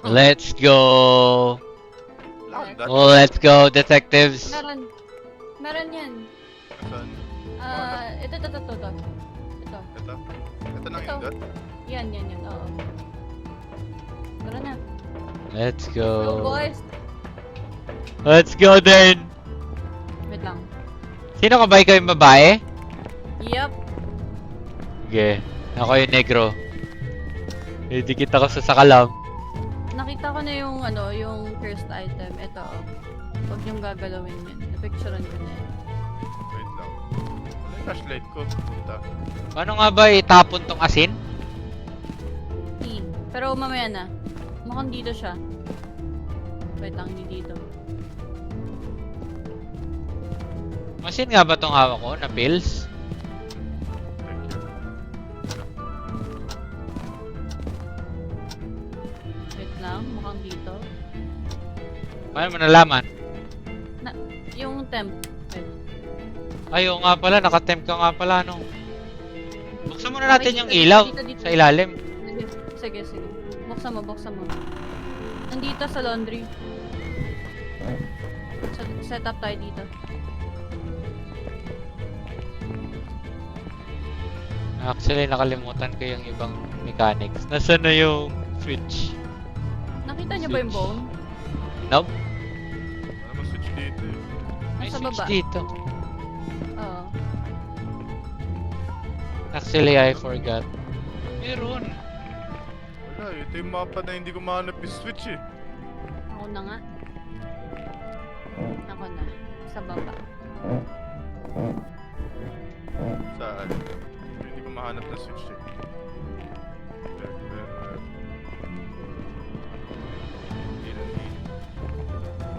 Let's go. Yes. Let's go, detectives. Meron. Meron yan. Saan? Ito. Ito. Ito? Ito nang Ito. indot? Yan. Oo. Tara na. Let's Go, go. boys. Let's go then. Wait lang. Sino ka ba? Ikaw yung babae? Yup. Okay. Ako yung negro. Didikit ako sa sakalam. Nakita ko na yung yung cursed item. Ito, oh. Huwag niyong gagalawin yan. Napicturean ko na yan. Wait lang. Ano yung flashlight ko? Punta. Paano nga ba itapon tong asin? Pero mamaya na. Mukhang dito siya. Wait lang, hindi dito. Asin nga ba tong hawak ko na pills? Thank you. Wait lang, mukhang dito. Paano mo nalaman? Yung temp. Wait. Ayaw nga pala, nakatemp ka nga pala, no? Buksan muna natin Okay, yung dito, ilaw dito. sa ilalim. Sige. Buksan mo. Nandito sa laundry. Set up tayo dito. Actually, nakalimutan ko yung ibang mechanics. Nasaan na yung switch? Nakita niyo ba yung bone? Nope. Ano mo switch dito eh? May Nasa switch baba. dito. Oo. Actually, I forgot. Meron. Wala, ito yung mapa na hindi ko mahanap yung switch eh. Ako na nga. Ako na. Sa baba. Saan? Hindi ko mahanap na switch eh.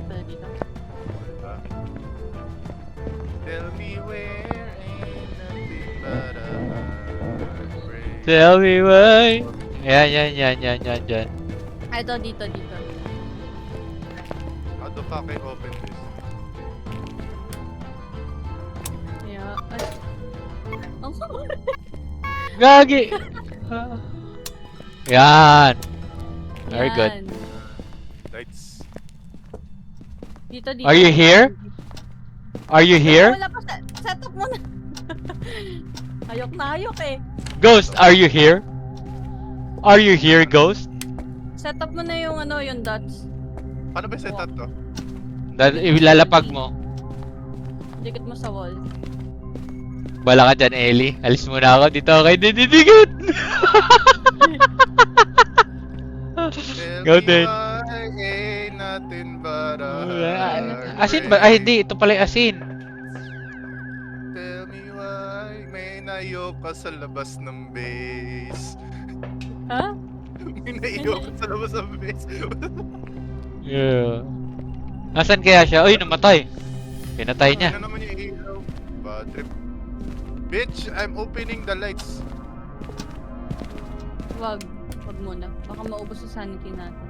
Pala dito. Tell me where ain't nothing but a heartbreak. Tell me why. Yan. Ah, ito, dito. How the fuck I open this? Yeah. Ay. Ang sama. Gagi! Yan! Very good. Yan. Lights. Dito. Are you here? Are you here? Wala pa. Set up muna. Ayok na ayok eh. Ghost, are you here? Are you here, Ghost? Set up mo na yung yung dots. Paano ba set up to? Ilalapag mo. Dikit mo sa wall. Bala ka dyan, Ellie. Alis muna ako dito. Okay, dididikit! Go then. Why ain't nothing but a heartbreak. Asin ba? Ay, hindi. Ito pala yung asin. Tell me why may nayo ka sa labas ng base. Ha? May nayo ka sa labas ng base. Yeah. Nasaan kaya siya? Uy, namatay. Pinatay niya. Ano naman yung ilaw? Bad trip. Bitch, I'm opening the lights. Wag muna. Baka maubos yung sanity natin.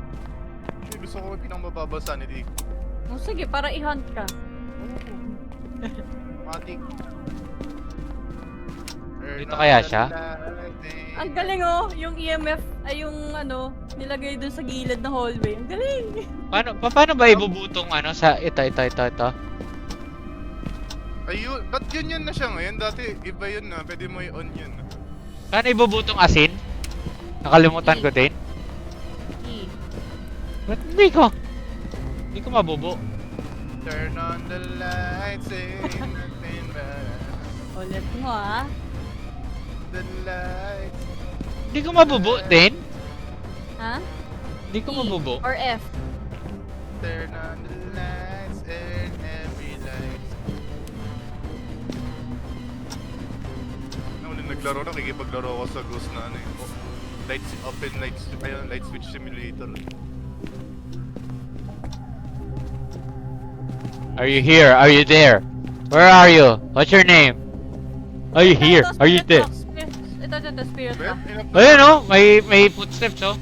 Hindi, gusto ko yung pinang-mababa sanity. Oh, sige, para i-hunt ka. Matik. Dito kaya siya? Ang galing oh, yung EMF ay yung nilagay dun sa gilid ng hallway. Ang galing! Paano ba ibubutong sa ito? Ayun, ba't yun na siya ngayon? Dati iba yun na, pwede mo i-on yun. Paano ibubutong asin? Nakalimutan ko din. E. Ba't hindi ko mabubo. Turn on the lights, ain't nothing but Ulit mo ah. the lights. Hindi ko mabubo din. Ha? Hindi ko mabubo. Or F. Turn on the lights and every light. Nung naglaro na, kikipaglaro ako sa Ghost na lights, open lights, ayun, light switch simulator. Are you here? Are you there? Where are you? What's your name? Are you here? Ito, Are you spirit there? box. Ito, spirit box. Ayun oh, may footsteps oh.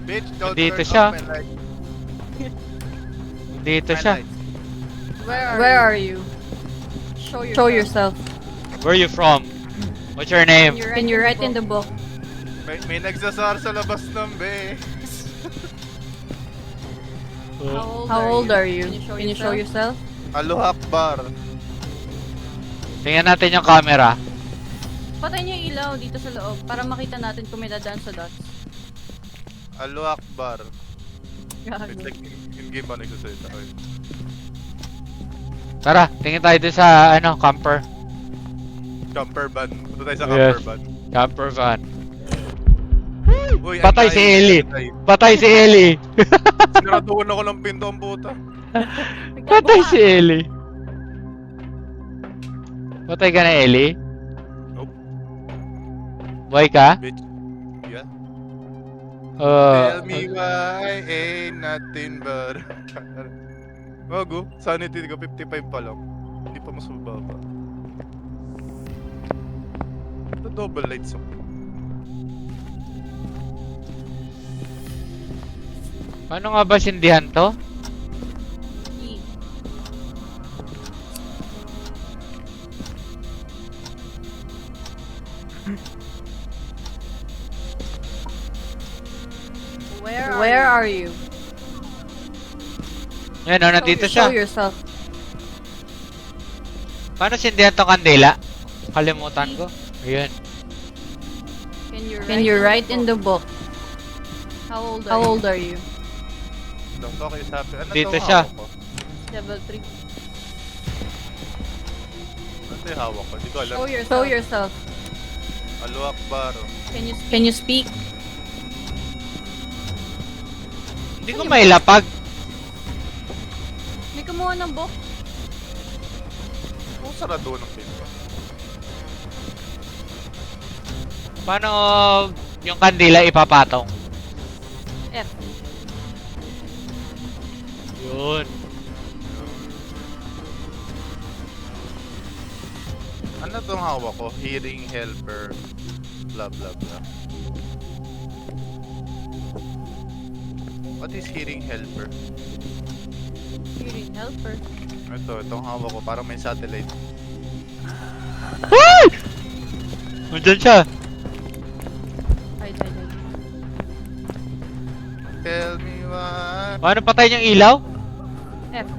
Bitch, don't Dito turn siya. off my light. Dito My siya. lights. Where are you? Show yourself. Where are you from? What's your name? Can you write in the book? May nagsasar sa labas ng base. Oh. How old are you? Can you show yourself? Allahu Akbar. Tingnan natin yung camera. Patay niyo yung ilaw dito sa loob para makita natin kung may dadaan sa dots. Allahu Akbar. Gago. It's like in-game ba nagsasalita? Okay. Tara, tingin tayo dun sa camper. Camper van. Punta tayo sa Yes. camper van. Camper van. Uy, Patay ang si layo. Ellie. Patay si Ellie. Sinaraduhan ako ng pinto ang puta. Patay si Ellie. Patay ka na, Ellie? Nope. Buhay ka? Bitch. Yeah. Uh, Tell me why ain't nothing but... Bago, sanity ko 55 pa lang. Hindi pa mas mababa. Ito double lights ako. Paano nga ba sindihan to? E. Where are you? Yan o, nandito Show siya. yourself. Paano sindihan tong kandila? Kalimutan ko. Ayun. Can you write in the book? How old are you? Lang to kayo sabi. Ano Dito to siya. hawak ko? Level 3. Ano to yung hawak ko? Hindi ko alam. Show yourself. Allahu Akbar. Can you speak? Hindi ko mailapag. May kumuha ng book. Kung sarado ng pinto. Paano yung kandila ipapatong? F. Yun. Ano tong hawak ko? Hearing helper. Blah blah blah. What is hearing helper? Hearing helper. Itong hawak ko. Parang may satellite. Ay! Nandyan siya. Ay. Tell me why. Paano patay yung ilaw? F.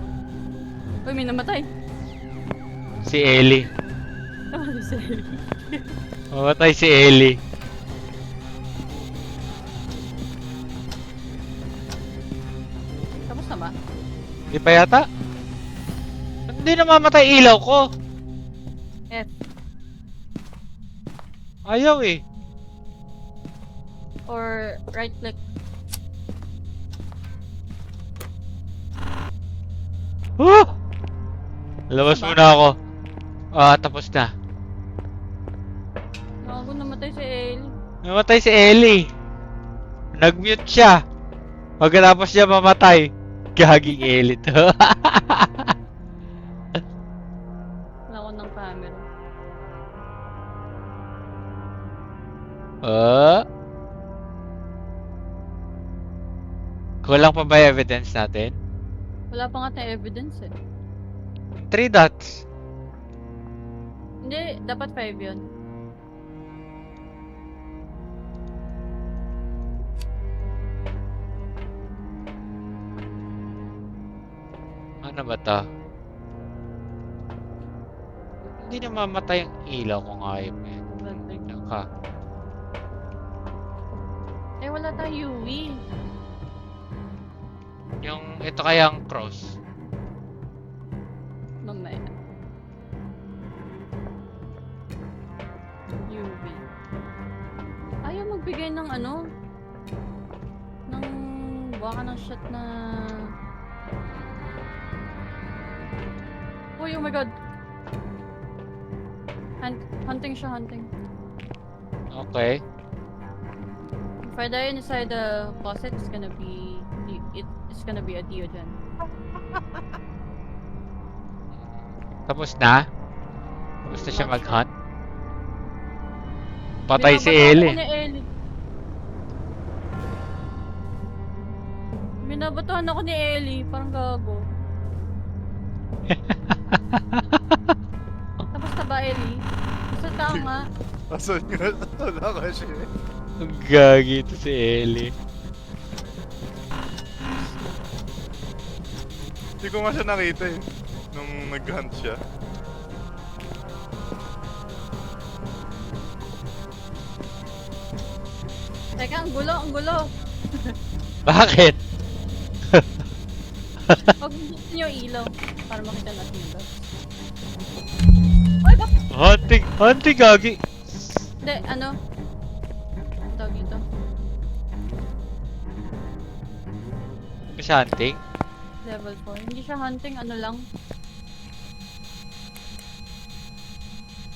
Uy, may namatay. Si Ellie. Namatay si Ellie. Mamatay si Ellie. Tapos na ba? Hindi pa yata? Hindi na mamatay ilaw ko. F. Ayaw eh. Or right click. Oh! Labas muna ako. Tapos na. Naku, namatay si Ellie. Namatay si Ellie. Nag-mute siya. Pagkatapos niya mamatay. Gaging Ellie to. Wala ko ng camera. Kulang pa ba yung evidence natin? Wala pa nga tayong evidence eh. 3 dots. Hindi, dapat 5 yun. Ano ba to? Hindi na mamatay ang ilaw kung ayaw mo yan. Tignan ka. Eh, wala tayong UV. Yung ito kayang cross. Mamaya. UV. Ayaw magbigay ng ano? Ng baka ng shot na... Oh my god! Hunting siya, hunting. Okay. If I die inside the closet, it's gonna be... It's gonna be a Diogen. Tapos na? Tapos na siya Not mag-hunt? Patay si Binabato Ellie. ako ni Ellie. Binabatuhan ako ni Ellie, parang gago. Tapos na ba, Ellie? Gusto tao nga. Asan nga? Wala ka siya. Ang gagi ito si Ellie. Hindi ko nga siya nakita eh. Nung nag-hunt siya. Teka, ang gulo, ang gulo. Bakit? Huwag buksan niyo yung ilaw para makita natin yung dots. Ay, bakit? Hunting gagi. Hindi, ano? Ang tawag dito. Kasi hunting? Level 4. Hindi siya hunting, ano lang.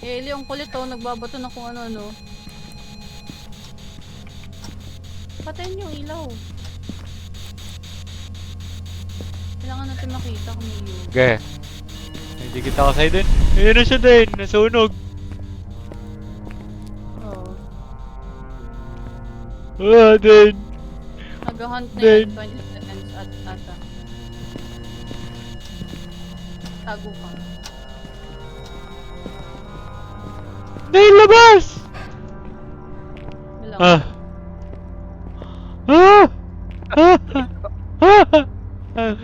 Eli, ang kulit oh. Nagbabato na kung ano-ano. Patayin yung ilaw. Kailangan natin makita kung may ilaw. Okay. Hindi kita kasay din. Ayun na siya din. Nasunog. Oo. Din. Nag-hunt na Then- yun 20 seconds at ata. Tago ka. Nailabas! Wala. Ah. Ah! Ah! Ah!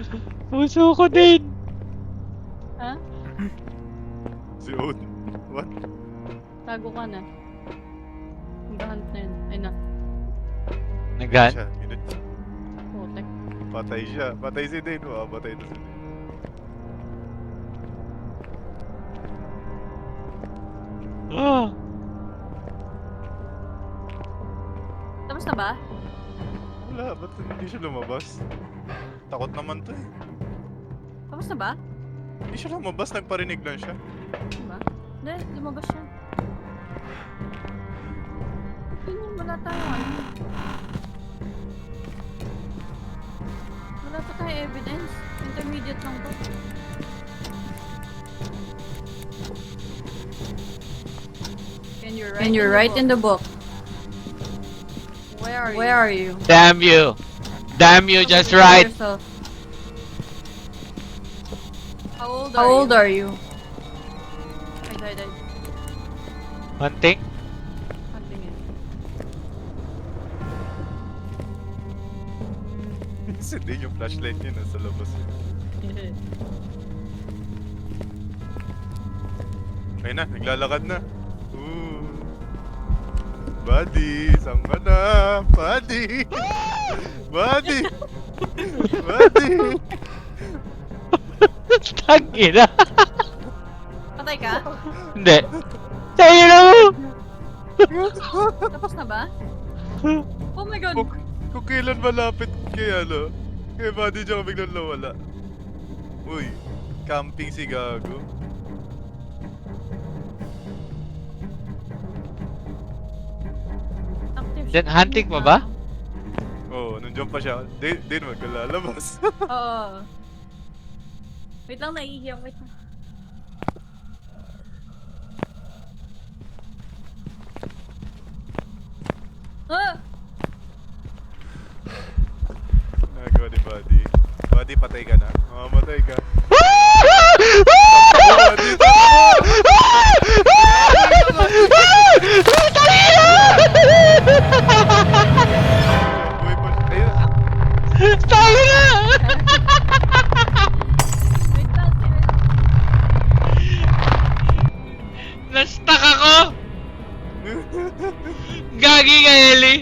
Puso ko din. Ha? Si Owen. What? Tago ka na. Nag-hunt na yun. Ay na. Naghan? Siya, minute. Putek. Patay siya. Patay si Dane. Patay na si Dane. Ah! Tapos na ba? Wala, ba't hindi siya lumabas? Takot naman to eh. Tapos na ba? Hindi siya lumabas, nagparinig lang siya. Diba? Hindi, lumabas siya. Ganyan, wala tayo ano. Wala pa tayo evidence. Intermediate lang to. And you're right in the book. Where are you? Damn you! Damn you, just Look at right! yourself. How old are you? Ay, die. Hunting? Hunting it. Si Dane yung flashlight niya nasa labas. Ayun na, naglalakad na. Ooh. Buddy, saan ka na? Buddy! Buddy! Buddy! Tangina! Patay ka? Hindi. Tayo na mo! Tapos na ba? Oh my god! Kung kailan malapit kay ano, kay Buddy diyan biglang nawala. Uy, camping si Gago. Active Then, siya. hunting pa ba? Oo, nandiyan pa siya. Din magkalalabas. Oo. Wait lang, naiiyak. Wait lang. Ah! Nagawa ni Buddy. Buddy, patay ka na. Mamamatay ka. Buddy, buhay pa siya. Ayun. Tayo na! Wait lang, sir. Na-stuck ako! Gagi ka, Ellie!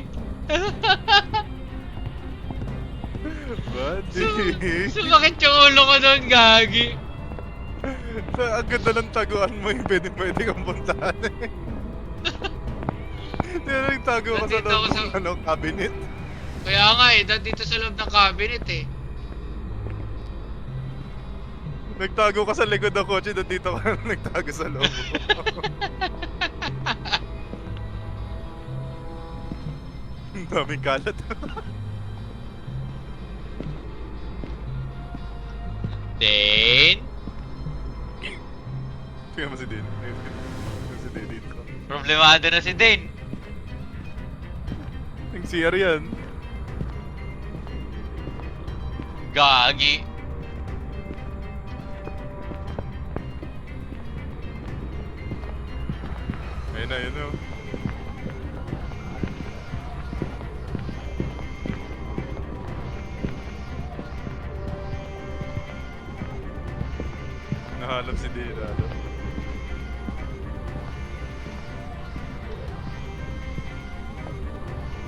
Buddy. Sumakit yung ulo ko doon, Gagi! Ang ganda ng taguan mo yung pwede kang puntahan eh. Tago ka sa Nandito loob ako sa- ng ano, cabinet. Kaya nga eh, dito sa loob ng cabinet eh. Nagtago ka sa likod ng kotse, dito ka nagtago sa loob. Ang daming kalat. Then, Tingnan mo si Dane. Tingnan si Dane dito. problemado na si Dane. Yung CR yan. Gagi. Ayun na, yun na. Nahanap si Dina. No?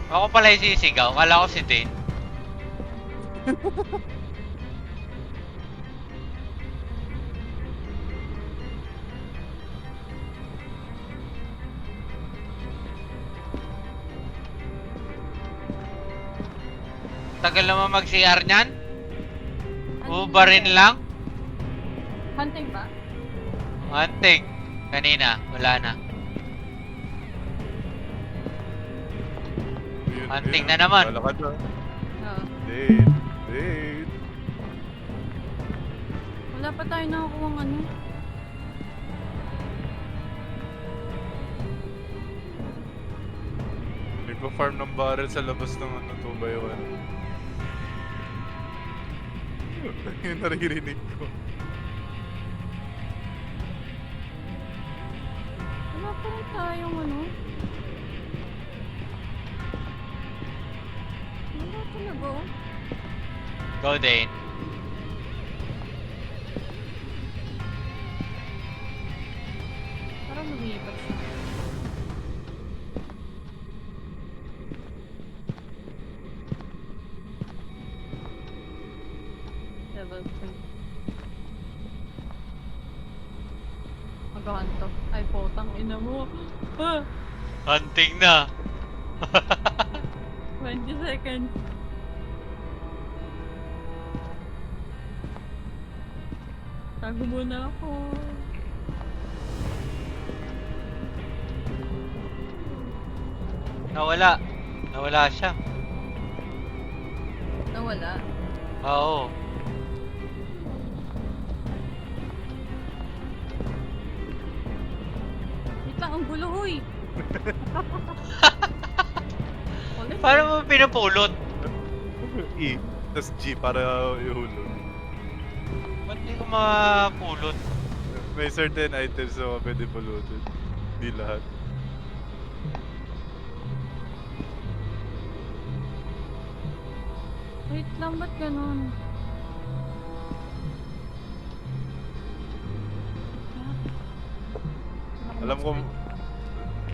Ako pala yung sisigaw. Kala ko si Dane. Tagal naman mag-CR niyan? Ubarin lang? Hunting ba? Hunting. Kanina, wala na. Yun, Hunting yun. na naman. Lalakad na. Oo. Date. Date. Wala pa tayo nakakuha ng ano. Nagpa-farm ng barrel sa labas ng ano, 2x1. Yung naririnig ko. Wala pa rin tayong ano. Wala talaga oh. Go, Dane. Parang lumipat siya. Level 3. Magkakanto. Ay, potang ina mo. Ah! Hunting na. 20 seconds. Tago muna ako. Nawala. Nawala siya. Nawala. Oo. Wait lang, ang gulo, huy. Ulit, Paano mo pinupulot? E. Tas G para ihulog. Ba't di ko mapulot? May certain items na pwede pulutin. Di lahat. Wait lang, ba't ganun?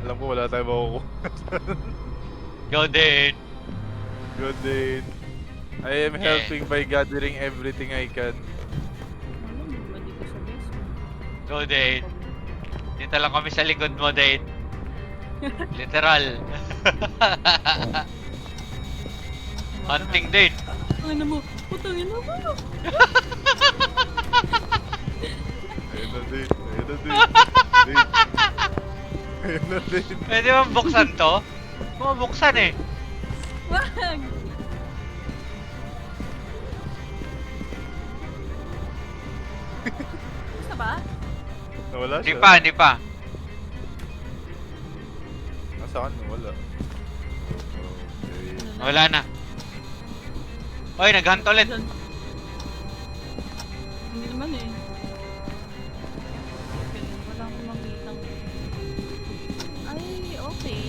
Alam ko wala tayong makukuha. Go, Dane. Good day. I am helping by gathering everything I can. Alam mo ba dito sa basement? Go, Dane. Dito lang kami sa likod mo, Dane. Literal. Hunting, Dane. Ano mo? Putang ina mo! Ayun na din. Ayun na din. Ayun na din. Pwede ba buksan to? Buksan eh. Wag! Gusto ba? Nawala Di siya. pa, di pa. Nasaan? Wala. Okay. Wala na. Oy, nag-hunt ulit. Dyan. Hindi naman eh. Okay, wala akong makitang... Ay, okay.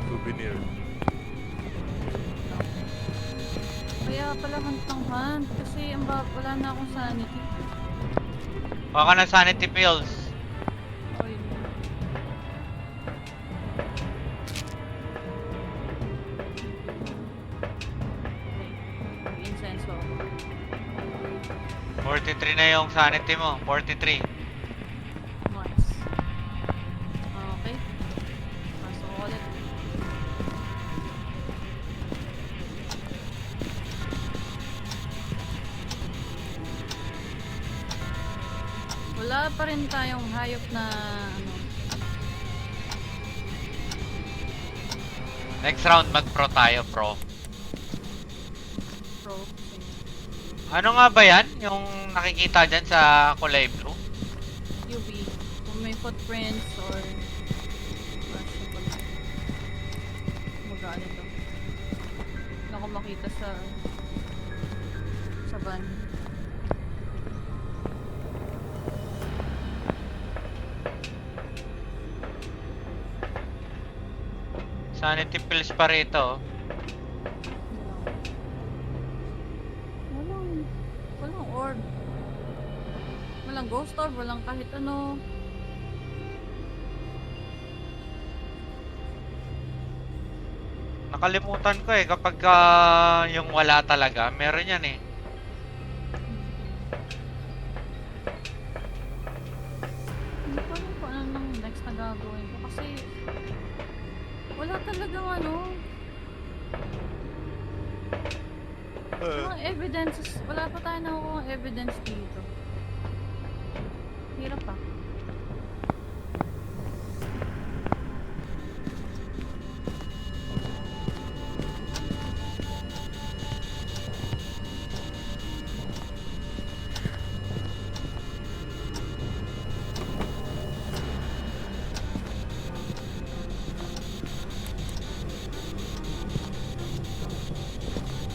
Souvenir. Kaya pala hantang hunt kasi wala na akong sanity. Baka ng sanity pills. Oy. Okay, incense ako. 43 na yung sanity mo. 43. Nice. Okay. Pasok ko ulit. Wala pa rin tayong hayop na ano. Next round, mag-pro tayo, pro. Pro. Ano nga ba yan? Yung nakikita dyan sa kulay blue? UV. Kung may footprints or... Mag-ano to. Hindi ako makita sa van. Sanity pills pa rito. Walang... ghost orb, walang kahit ano. Nakalimutan ko eh, kapag yung wala talaga, meron yan eh. Hindi ko alam kung ano nang next na gagawin ko kasi wala talagang ano. Walang evidences. Wala pa tayo nakukuha evidence dito. Hirap pa.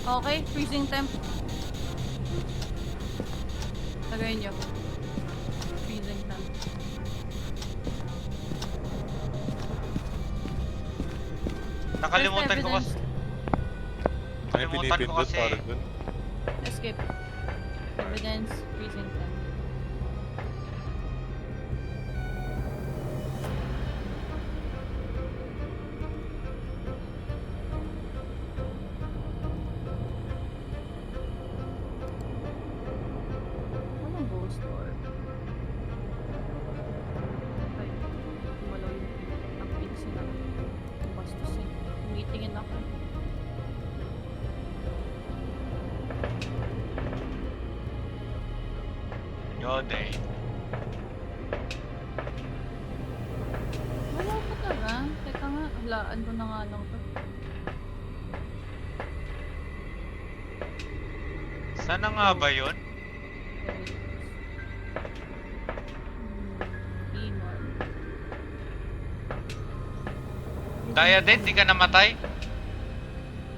Okay, freezing temp. Tagayin nyo. Freezing temp. Nakalimutan ko kasi. May Nakalimutan ko pinipindot kasi. para dun. Escape. Evidence, freezing temp. Anong ghost orb? Ay, gumalaw yung pins nila. Bastos eh. Tumitingin ako. Yode. Wala pa talaga. Teka nga, hulaan ko na nga lang to. Sana nga ba yun? Demon. Daya din, di ka namatay?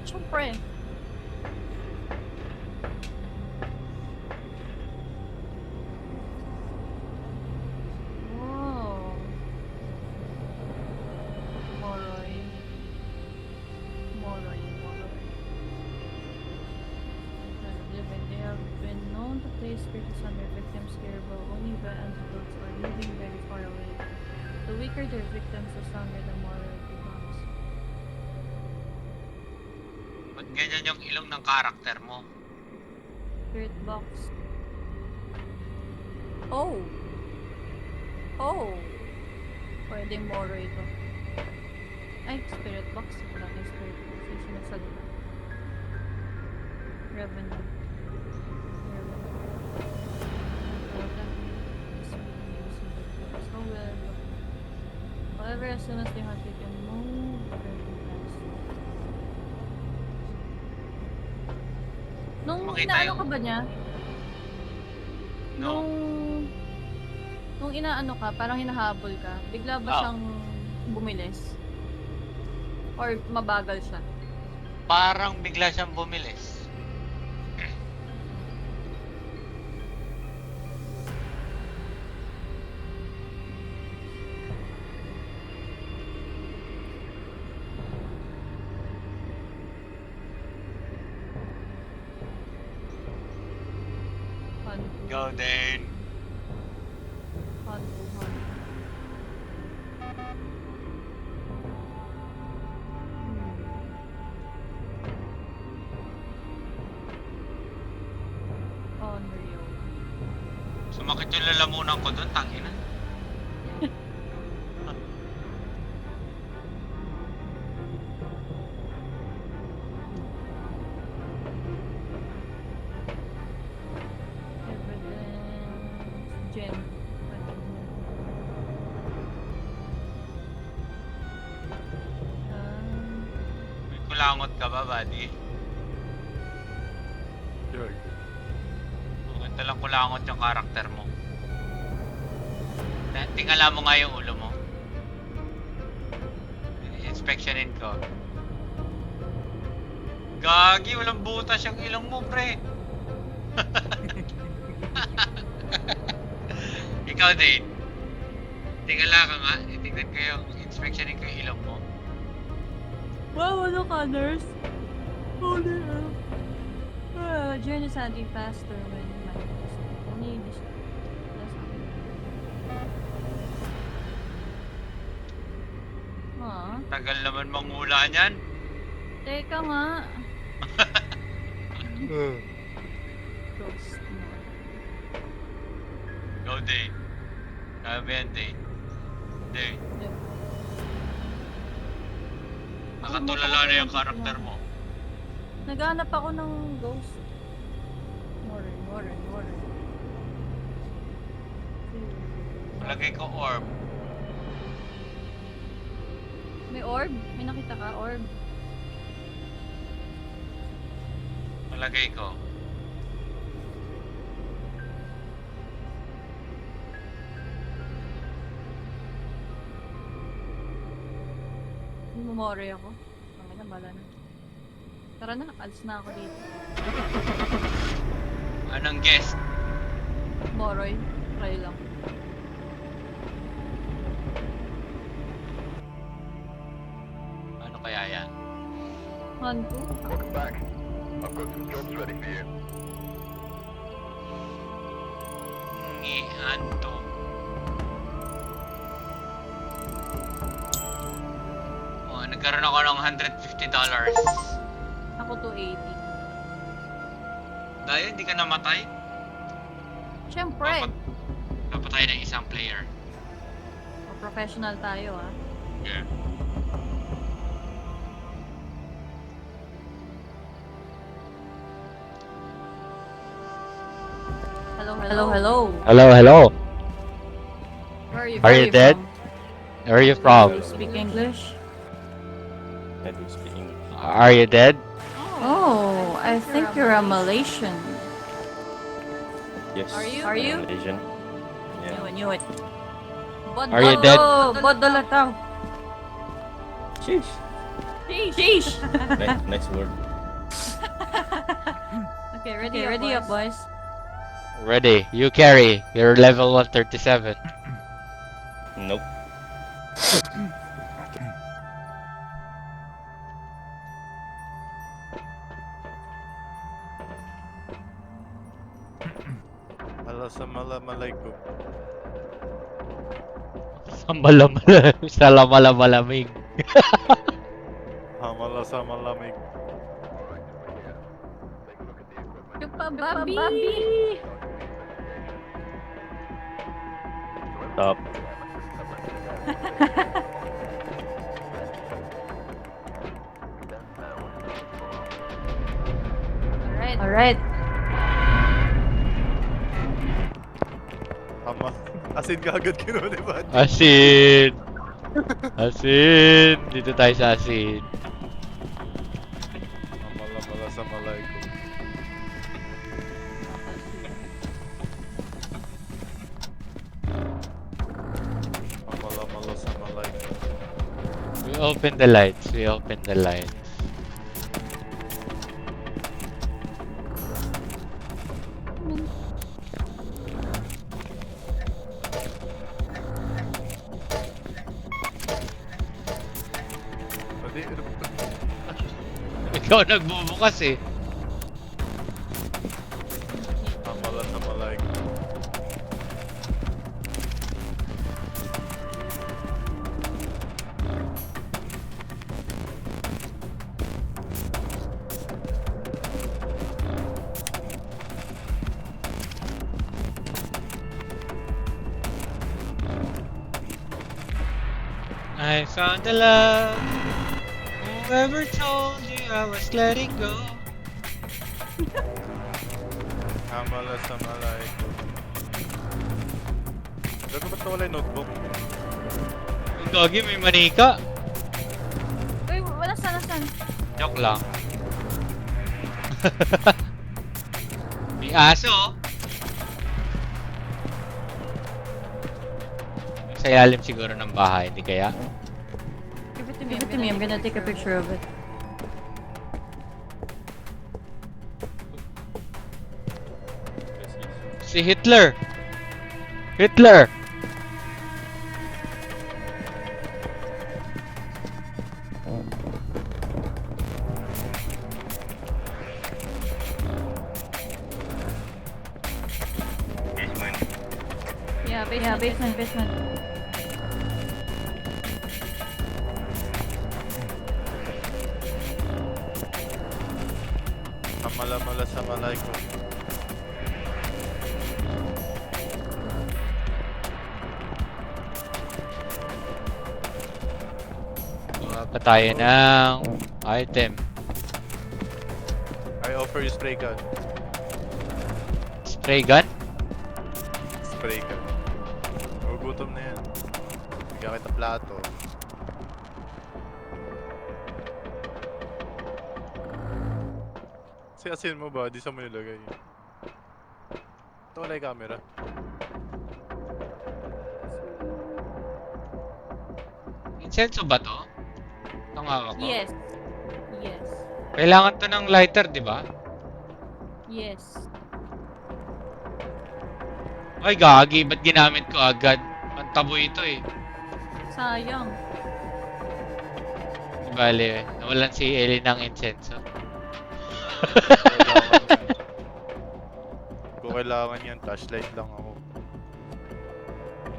Siyempre. Wow. Moroy. Moroy. They have been known to place curses on their victims' care, but only the antidotes are moving very far away. The weaker their victims, the stronger the Moroy becomes. Ba't ganyan yung ilong ng karakter mo? Spirit box. Oh! Oh! Pwedeng Moro ito. Ay, spirit box. Wala na yung spirit box. Yung sinasalita. Revenant. However, as soon as they hunt, they can move very fast. Nung Makita inaano yung- ka ba niya? No. Nung inaano ka, parang hinahabol ka, bigla ba Ah. siyang bumilis? Or mabagal siya? Parang bigla siyang bumilis. Hantu. Go din. Hantu. Unreal. Sumakit yung lalamunan ko doon, tangina. Evidence. Gem. May kulangot ka ba, buddy? Yun. Maganda lang kulangot yung karakter mo. Tingala mo nga yung ulo mo. Inspectionin ko. Gagi, walang butas yung ilong mo, pre. Ikaw din. Tingala ka nga. Tingnan ko yung inspectionin ko yung ilong mo. Wow, ano ka, nurse? Holy hell. Journey sadly faster when mindless. Only this. Tagal naman mangula niyan. Teka nga. Ghost mo. Go, Day. Kaya ba yan, Day? Day. Yep. Nakatulala na yung karakter mo. Naghanap ako ng ghost. Water. Malagay ko orb. May orb? May nakita ka? Orb? Malagay ko. Mumori ako. Bala na. Tara na, alis na ako dito. Anong guest? Moroy, try lang. Ano kaya yan? Hantu? Welcome back. I've got some jobs ready for you. Ngihanto. Oh, nagkaroon ako ng $150. Ako 280. Dahil hindi ka namatay? Siyempre! Napatay ng isang player. Professional tayo ah. Yeah. Hello. Hello. Where are you, Are you dead? Where are you Do from? you speak English? I do speak English. Are you dead? Oh, I think you're a Malaysian. Yes. Are you? I'm Malaysian. Yeah. Knew it. Are you dead? Bodolataw. Sheesh. Sheesh. Nice word. Okay, ready up, boys. Ready. You carry. You're level 137. Nope. Assalamualaikum. Malamig. Assalamualaikum. Yung pababi. Stop. Alright. Tama. Asin ka agad kinuha, di ba? Asin. Dito tayo sa asin. Assalamualaikum. Assalamualaikum. We open the lights. Pwede, Ikaw nagbubukas eh. Assalamualaikum. I found the love. Whoever told you I was letting go. Assalamualaikum. Gago ba't nawala yung notebook? Ang gagi, may manika. Uy, wala saan. Joke lang. May aso. Sa ilalim siguro ng bahay, hindi kaya? Give it to me. I'm gonna take a picture of it. Si Hitler! Yeah, basement. Mala sa malay ko. Kuha pa tayo ng item. I offer you spray gun. Spray gun? Spray gun. Gugutom na yan. Bigyan kita plato. Asin mo ba? Di sa mo nilagay. Ito wala yung camera. Incenso ba to? Itong hawak ko? Yes. Yes. Kailangan to ng lighter, di ba? Yes. Ay, gagi. Ba't ginamit ko agad? Pantaboy ito eh. Sayang. Bale, nawalan si Ellie ng incenso. Kung kailangan yan, flashlight lang ako.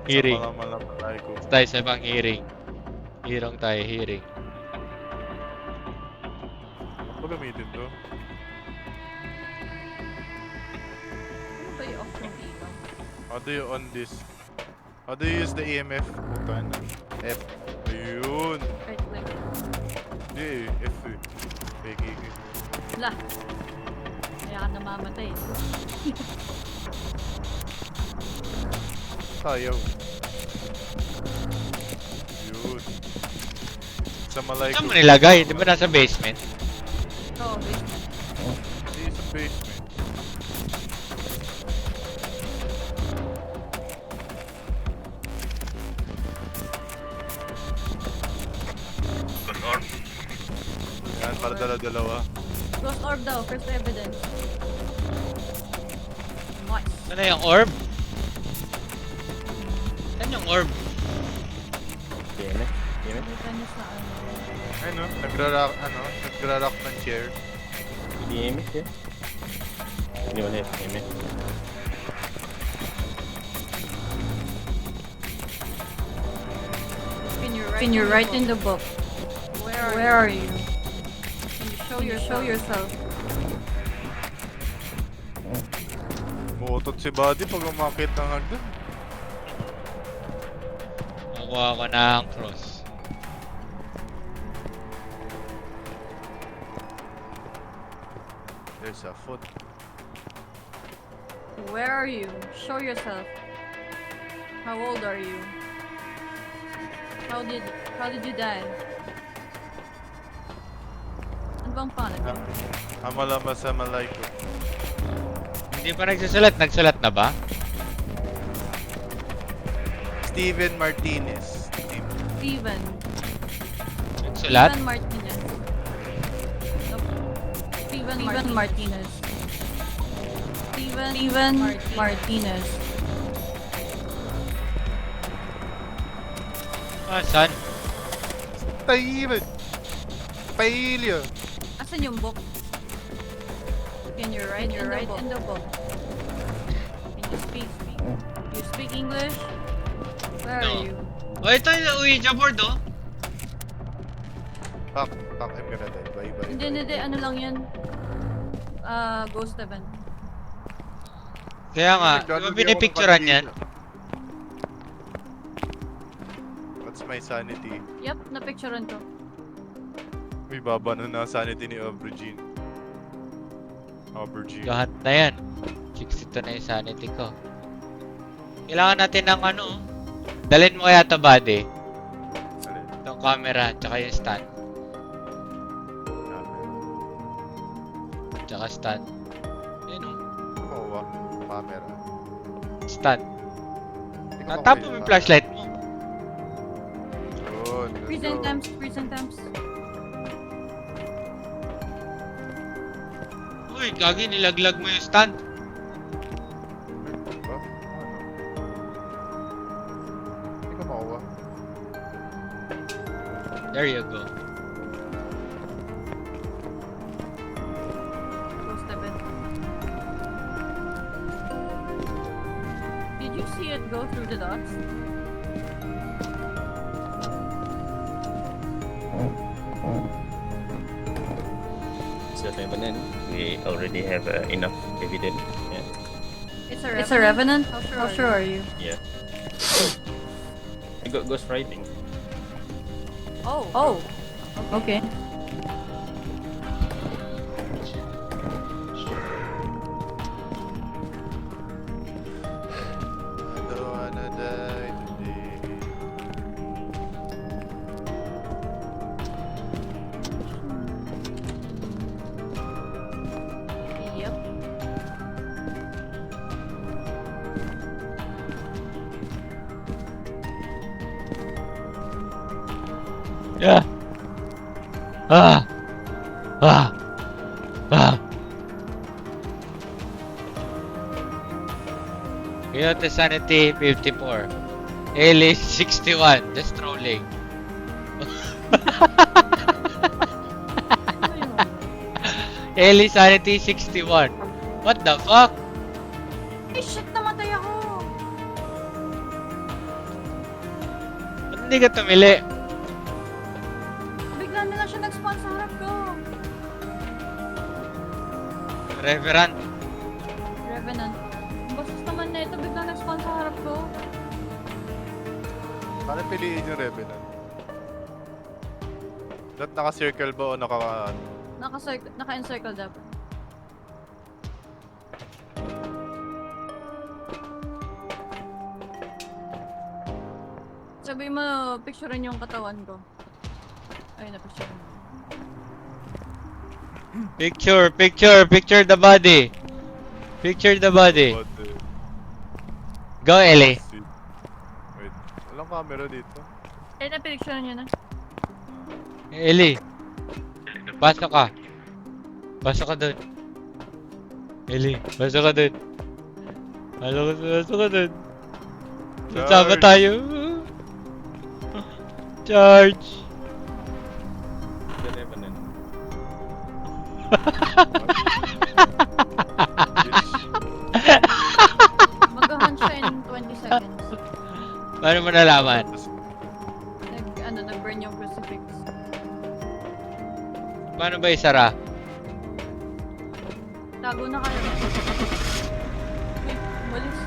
Hearing. Sa mga malay ko. Tayo sa ibang hearing. Hearing tayo, hearing. Ano gamitin to? Ano ba yung off yung ilaw? How do you on this? How do you use the EMF? Puta na. F. Ayun. Right click. Hindi eh. F eh. Pegi. Wala. Kaya ka namamatay. Sayaw. Yun. Sa malay Saan ko. mo nilagay? Di ba nasa basement? Oo, basement. Hindi sa basement. Yan, para dala-dalawa. Ghost orb daw, first evidence. Nice. Ano yung orb? Saan yung orb? Damn it. Damn it. May kanyas na ano. Ano? Nagra-rock ng chair. Damn it, yeah. Hindi ulit. Damn it. Can you write in the book? Where are you? Can you show yourself? Muutot si Buddy pag umakit ng hagdan. Nakuha ko ng cross. There's a foot. Where are you? Show yourself. How old are you? How did you die? Ano bang panit? Amalama sa malay ko. Hindi pa nagsusulat. Nagsulat na ba? Steven Martinez. Steven. Nagsulat? Steven Martinez. Nope. Steven Martinez. Steven Martinez. Ah, saan? Steven! Pailio! Asan yung book? Can you write in the book? Can you speak? You speak English? Where No. are you? Oh, ito yung Ouija board, oh. Fuck, I'm gonna die. Bye. Hindi. Ano lang yan? Ghost event. Kaya nga, di ba pinipicturean yan? What's my sanity? Yup, napicturean ko. Uy, baba na sanity ni Aubergine. Lahat na yan. 62 na yung sanity ko. Kailangan natin ng ano, oh. Dalhin mo kaya ito, buddy. Alin? Itong camera, tsaka yung stand. Tsaka stand. Yun, oh. Oo, camera. Stand. Hindi ko Natapon mo makuha yung flashlight mo. Yun, let's go. Present temps. Uy, gagi, nilaglag mo yung stand. Ba? Ano? Hindi ko makuha. There you go. Ghost event. Did you see it go through the dots? It's the Revenant. We already have enough evidence. Yeah. It's a revenant? How sure are you? Yeah. I got ghost writing. Oh. Okay. I don't wanna die today. Yep. Yeah. Ah. Ah. Ah. Coyote Sanity 54. Ellie 61. Just trolling. Ano yun? Ellie Sanity 61. What the fuck? Ay, shit! Namatay ako! Ba't hindi ka tumili? Bigla na lang siya nag-spawn sa harap ko. Reverend. Revenant. Ang bastos naman na ito, bigla nag-spawn sa harap ko. Paano piliin yung Revenant? Dapat naka-circle ba o Naka-encircle dapat. Sabi mo, picturean yung katawan ko. Ay, na-picture mo. Picture the body. Picture the body. Go, Ellie. Wait, walang camera dito. Eh, na-picture niyo na. Ellie. Pasok ka. Pasok ka dun. Ellie, pasok ka dun. Pasok ka dun. Sasama Charge. tayo. Charge. The Revenant. Mag-hunt siya in 20 seconds. Paano mo nalaman? Nag-burn yung crucifix. Paano ba isara? Tago na kayo. Uy, walis.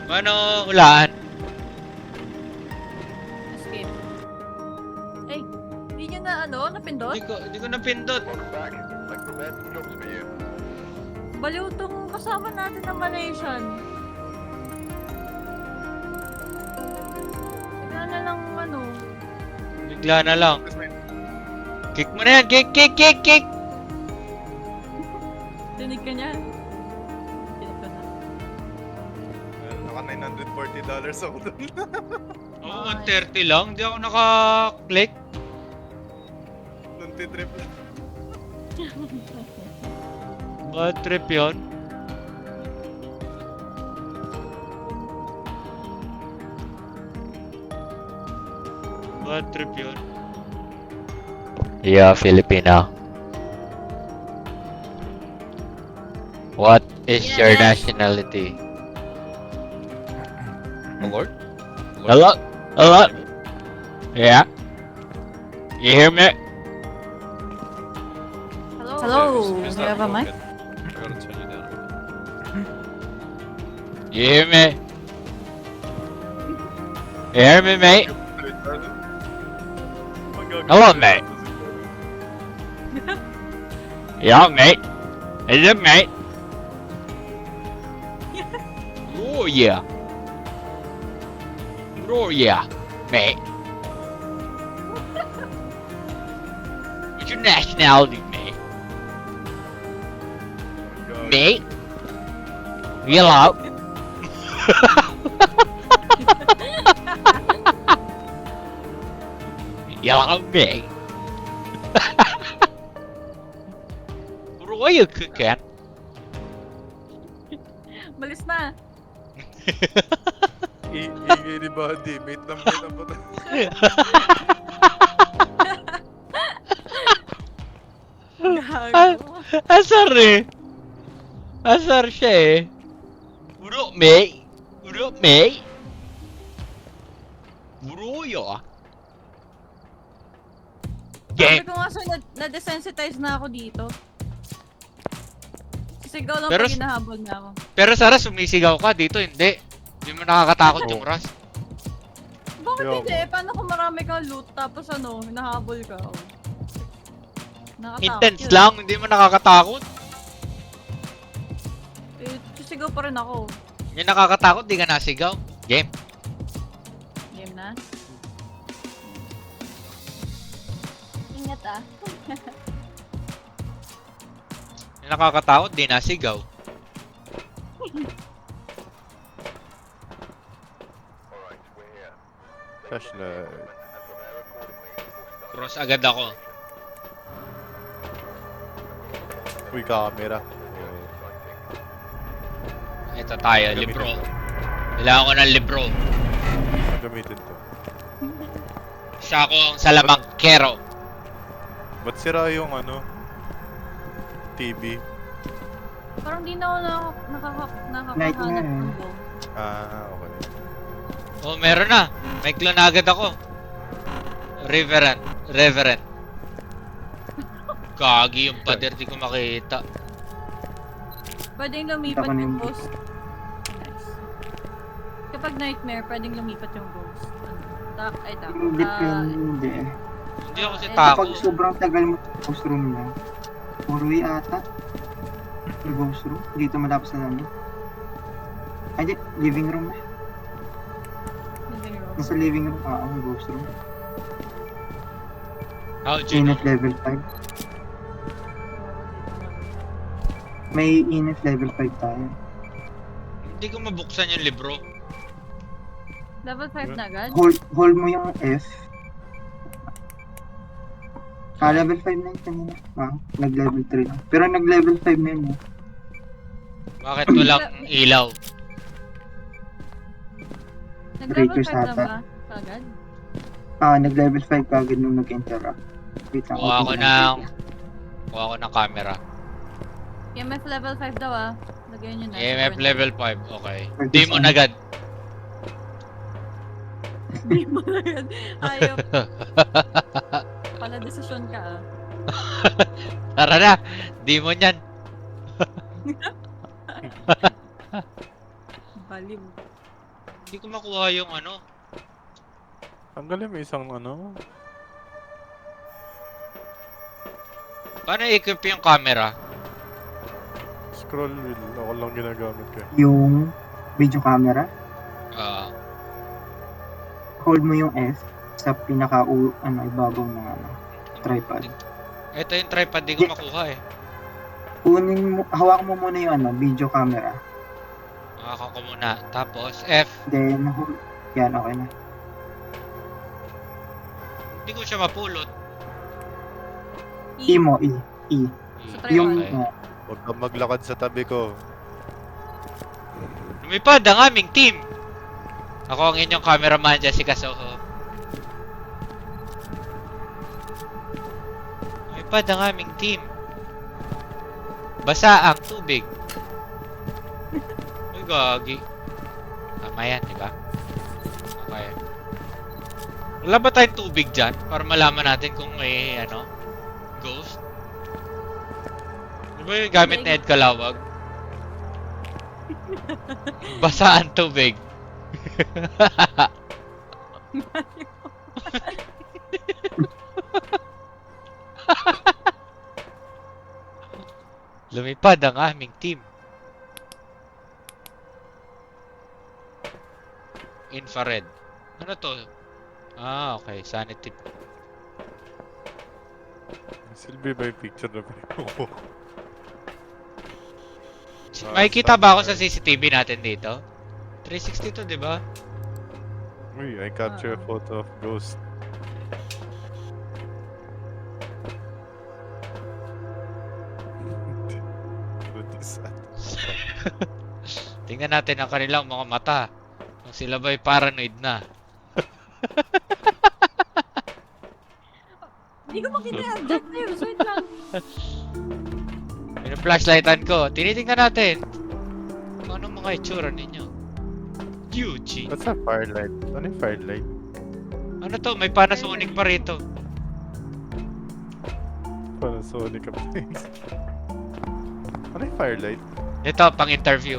Paano hulaan? Escape. Ay, hindi niya na napindot? Hindi ko napindot. Welcome back. Like the best jobs for you. Baliw tong kasama natin na Malaysian. Bigla na lang Bigla na lang. Kick mo na yan! Kick! dinig ka niya. Dinig ka na. Naka $940 ako dun. Oo, 130 lang. Hindi ako naka-click. Nung titrip lang. Bad trip yun. Bad trip yun. Yeah, Filipina. What is your Yes. nationality? Lord? Hello? Hello? Yeah? You hear me? Hello, do you have a mic? I gotta turn you down. You hear me? You hear me, mate? Hello, mate. Yeah, mate. Is it, mate? Oh, yeah. Oh, yeah, mate. What's your nationality, mate? Mate? Hello? Hello, mate. What are you cooking? Malis na. Ingay ni Buddy. Mate lang po. Gago. Asar eh. Asar siya eh. Bro, mate. Bro, mate. Bro, ya. Game. Sabi ko nga sir, na-desensitize na ako dito. Sisigaw lang Pero pag hinahabol na ako. Pero Sarah, sumisigaw ka dito, hindi. Hindi mo nakakatakot yung Rust. Bakit Yo. hindi? Paano kung marami kang loot tapos hinahabol ka? Oh. Nakatakot Intense yun. lang, hindi mo nakakatakot. Eh, sisigaw pa rin ako. Yung nakakatakot, di ka nasigaw. Game. Game na? Ingat ah. Yung nakakatakot, di nasigaw. Alright, we're here. Flashlight. Cross agad ako. Uy, camera. Ito tayo, libro. Kailangan ko ng libro. Gamitin to. Isa ako ang salamangkero. Ba't sira yung ano? TV? Parang di na ako Night na nakakahanap eh. ng go. Ah, okay. Oh, meron na. May clone na agad ako. Reverend. Gagi yung pader, di ko makita. Pwedeng lumipat Kita ko na yung yung- ghost. Nice. Kapag nightmare, pwedeng lumipat yung ghost. Tako. Depende. Hindi ako si Eh, Taco. Kapag sobrang tagal mo sa ghost room niya, Uruwi ata. Yung ghost room. Dito malapit sa namin. Ay, di. Living room na. living room. Nasa living room. Ang ghost room. How'd you know? Init level 5. May init level 5 tayo. Hindi ko mabuksan yung libro. Level 5 na agad? Hold mo yung F. Level 5 na yun kanina. Nag-level 3 na. Pero nag-level 5 na yun. Bakit walang ilaw? Nag-level Creatures 5 na ata. ba? Agad? Nag-level 5 kagad nung nag-interact. Wait lang. Kuha open ko lang. Kuha ko ng camera. EMF level 5 daw ah. Lagyan nyo na. EMF Siguro level 5, okay. Pwede Demon sa- agad. Demon agad. Ayaw. Pala desisyon ka ah. Tara na! Demon yan! Baliw. Hindi ko makuha yung ano. Tanggalin mo isang ano. Paano i-equip yung camera? Scroll wheel. Ako lang ginagamit ko. Yung video camera. Ah, Hold mo yung F sa ibabaw ng tripod. ito yung tripod, di ko makuha eh. Hawakan mo muna yung video camera. Makaka ko muna. Tapos, F. Then, yan, okay na. Hindi ko siya mapulot. E mo, E. Sa tripod. Yung, Okay. Huwag kang maglakad sa tabi ko. Lumipad ang aming team! Ako ang inyong cameraman, Jessica Soho. Lumipad ang aming team. Basa ang tubig. Uy, gagi. Tama yan, di ba? Okay. Wala ba tayong tubig dyan? Para malaman natin kung may, ghost? Di ba yung gamit na Ed Kalawag? Basa ang tubig. Lumipad ang aming team. Infrared. Ano to? Ah, okay. Sanity. Silbi ba yung picture na pinikuha? Makikita ba ako sa CCTV natin dito? 360 to, di ba? Uy, I capture a photo of ghost. What is that? Tingnan natin ang kanilang mga mata. Kung sila ba'y paranoid na. Hindi ko makita yung objectives. Wait lang. Pina-flashlightan ko. Tinitingnan natin. Kung anong mga itsura ninyo. Yuji. What's that firelight? Ano yung firelight? Ano to? May Panasonic pa rito. Panasonic Captains. Ano yung firelight? Ito, pang-interview.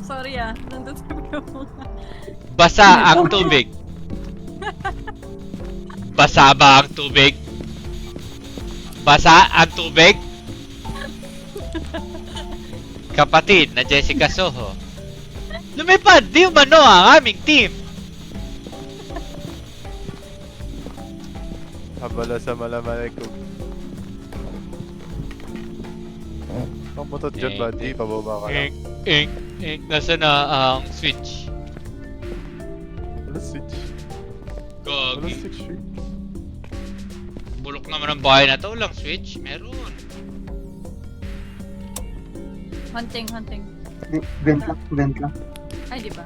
Sorry nandun sa mo. Basa ang tubig. Basa ba ang tubig? Basa ang tubig? Kapatid na Jessica Soho. Lumipad, di umano ang aming team. Habala sa malamalay ko. Ang motot dyan, buddy. Pababa ka lang. Nasa na ang switch? Wala switch. Wala Gogi. switch. Bulok naman ang bahay na to. Walang switch. Meron. Hunting. Vent lang. Ay, di ba?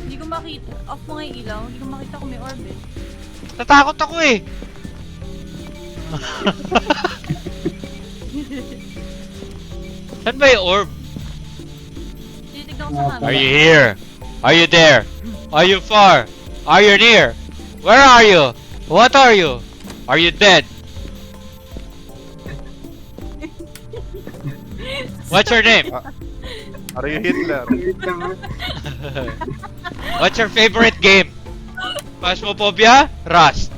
Hindi ko makita. Off mo nga yung ilaw. Hindi ko makita kung may orb eh. Natakot ako eh. Saan ba yung orb? Tinitignan ko sa Are camera. you here? Are you there? Are you far? Are you near? Where are you? What are you? Are you dead? What's your name? Are you Hitler? What's your favorite game? Phasmophobia? Rust.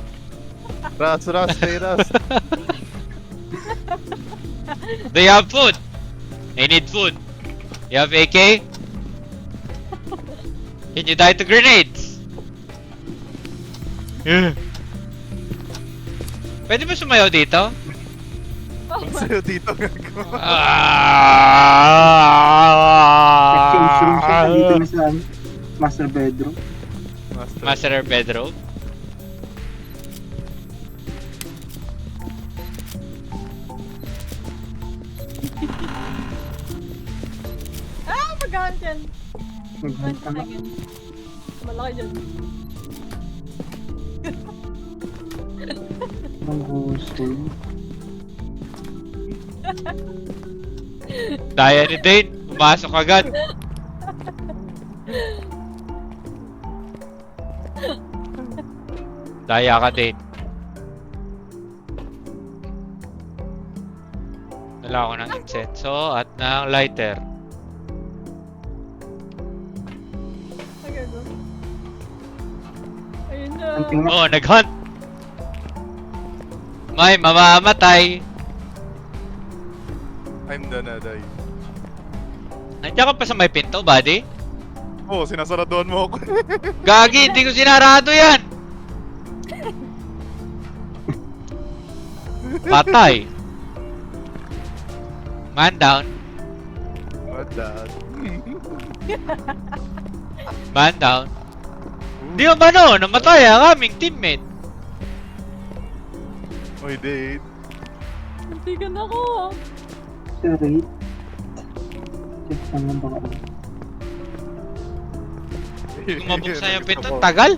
Ras, stay Ras. Do you have food? I need food. You have AK? Can you die to grenades? Pwede ba sumayaw dito? Oh, Ang sayo dito gago. Exchange room siya. Dito na sa master bedroom. Master bedroom? Magkahan dyan. Mag-hunt ka na. Malaki dyan. Ang gusto. Daya ni Dane, pumasok agad. Daya ka, Dane. Dala ako ng insenso at ng lighter. Magago. Ayun na. Hunting na. Oh, nag-hunt! May mamamatay! I'm gonna die. Nandiyan ka pa sa may pinto, buddy? Oh, sinasaraduhan mo ako. Gagi, hindi ko sinarado yan! Patay! Man down. What that? Man down. Di ba no? Namatay ang aming teammate. Oy, Dave. Nantigan ako. Sorry. Check saan lang ba ako? Kumabuksan yung pinto, tagal?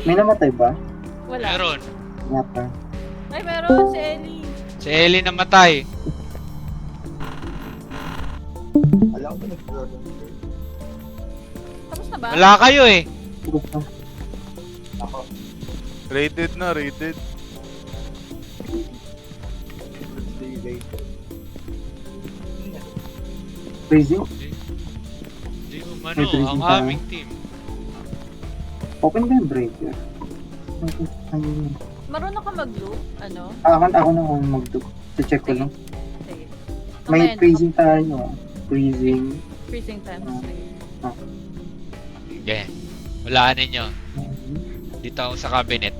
May namatay ba? Wala. Meron. Yata. Ay, meron si Ellie. Si Ellie namatay. Alam ko nag-floor. Tapos na ba? Wala kayo eh. Gusto. Ako. Rated na, rated. Let's stay late. Freezing? Di ko mano, May freezing ang tayo. aming team. Open ba yung breaker? Ayun. Marunong ka mag-loop? Ano? Ako na kung mag-do. Check ko lang. Sige. May Comment. freezing tayo. Freezing. Freezing time. Sige. Sige. Walaan ninyo. Dito ako sa cabinet.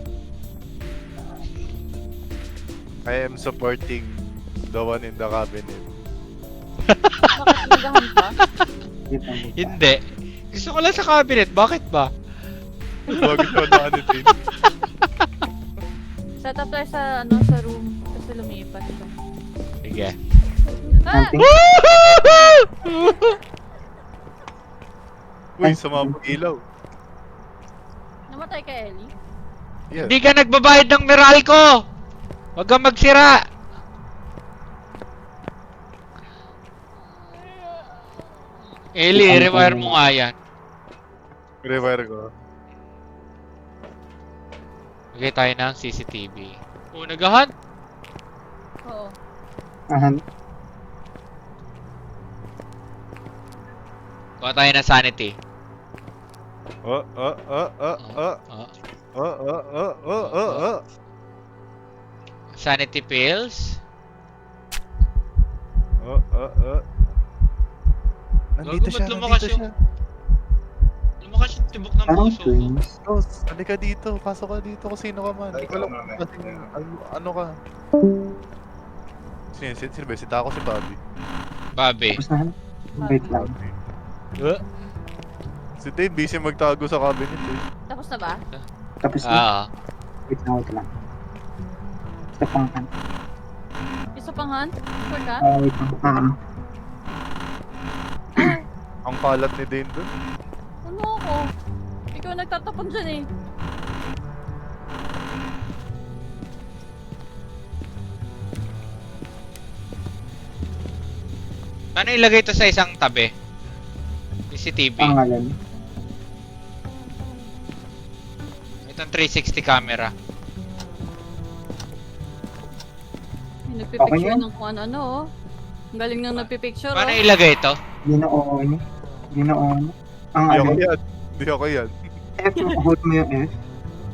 I am supporting the one in the cabinet. Bakit nagahan ka? Dito. Hindi. Gusto ko lang sa cabinet. Bakit ba? Bago siya na ano din. Set up tayo sa, ano, sa room. Kasi lumipat siya. Sige. Ah! Hunting. Uy, sumabog ilaw. Namatay ka, Ellie? Yeah. Hindi ka nagbabayad ng Meralco! Huwag kang magsira! Ellie, i-rewire mo nga yan. Rewire ko. Lagay tayo ng CCTV. Oh, nag-hunt! Oo. Ahan. Kuha tayo ng sanity. Oh. Sanity pills. Nandito Gago, siya, ba't lumakas nandito yung- siya. Lumakas yung tibok ng Parang puso ko. twins. Tos, halika dito. Pasok ka dito kung sino ka man. Hindi ko alam kung kasing ano ka. Sino ba? Si Taco, si Bobby. Bobby. Tapos na. Wait lang. Si Dave, busy magtago sa cabinet eh. Tapos na ba? Tapos na. Ah, Wait lang. Sa pangkan. Isa pang hunt? Sure ka? Wait lang. Ang kalat ni Dane dun. Ano ako? Ikaw nagtatapon dyan eh. paano ilagay to sa isang tabi? CCTV. Pangalan. Itong 360 camera. May nagpipicture Okay yan. ng kung ano oh. Ang galing nang nagpipicture Paano oh. ilagay to? Ginoon. Ang Hindi ako ano. yan. Hindi ako yan. F, hold mo yung F.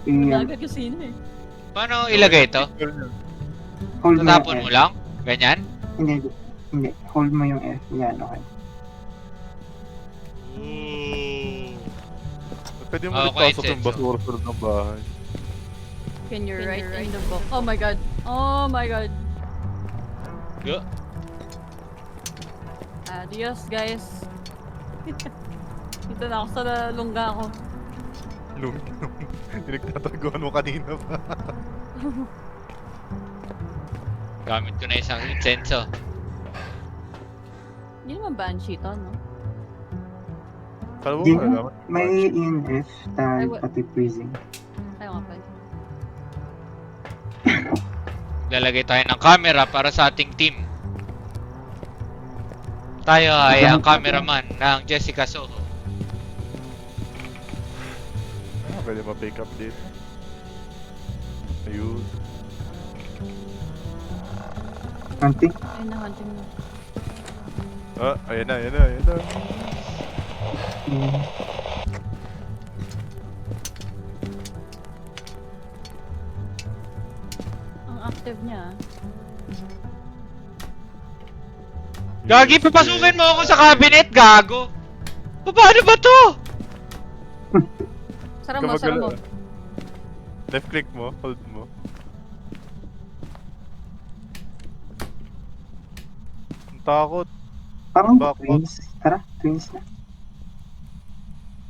Nagagad yung sino eh. Paano ilagay to? Hold mo yung Tatapon F. mo lang? Ganyan? Hindi. Hold mo yung F. Yan, okay. Pwede mo Okay, nagpasok Chencho. yung basura sa loob ng bahay. Can you write in the book? Oh my god. Oh my god. Yo. Adios guys. Dito na ako sa lungga ko. Lumi. Pinagtataguan mo kanina pa. Gamit ko na isang incenso. Hindi naman banshee to, no? Kala mo Di ba? mo, may ENF Ay, tayo pati freezing. Ayaw nga pala. Lalagay tayo ng camera para sa ating team. Tayo ay ang cameraman ng Jessica Soho. Pwede ma-pick up dito. Ayun. Hunting. Ayun na, hunting na. Ayan na. Ang active niya. Gagi, papasukin mo ako sa cabinet, gago! Paano ba to? Sara mo, sara mo. Left click mo, hold mo. Ang takot. Parang Back. twins. Tara, twins na.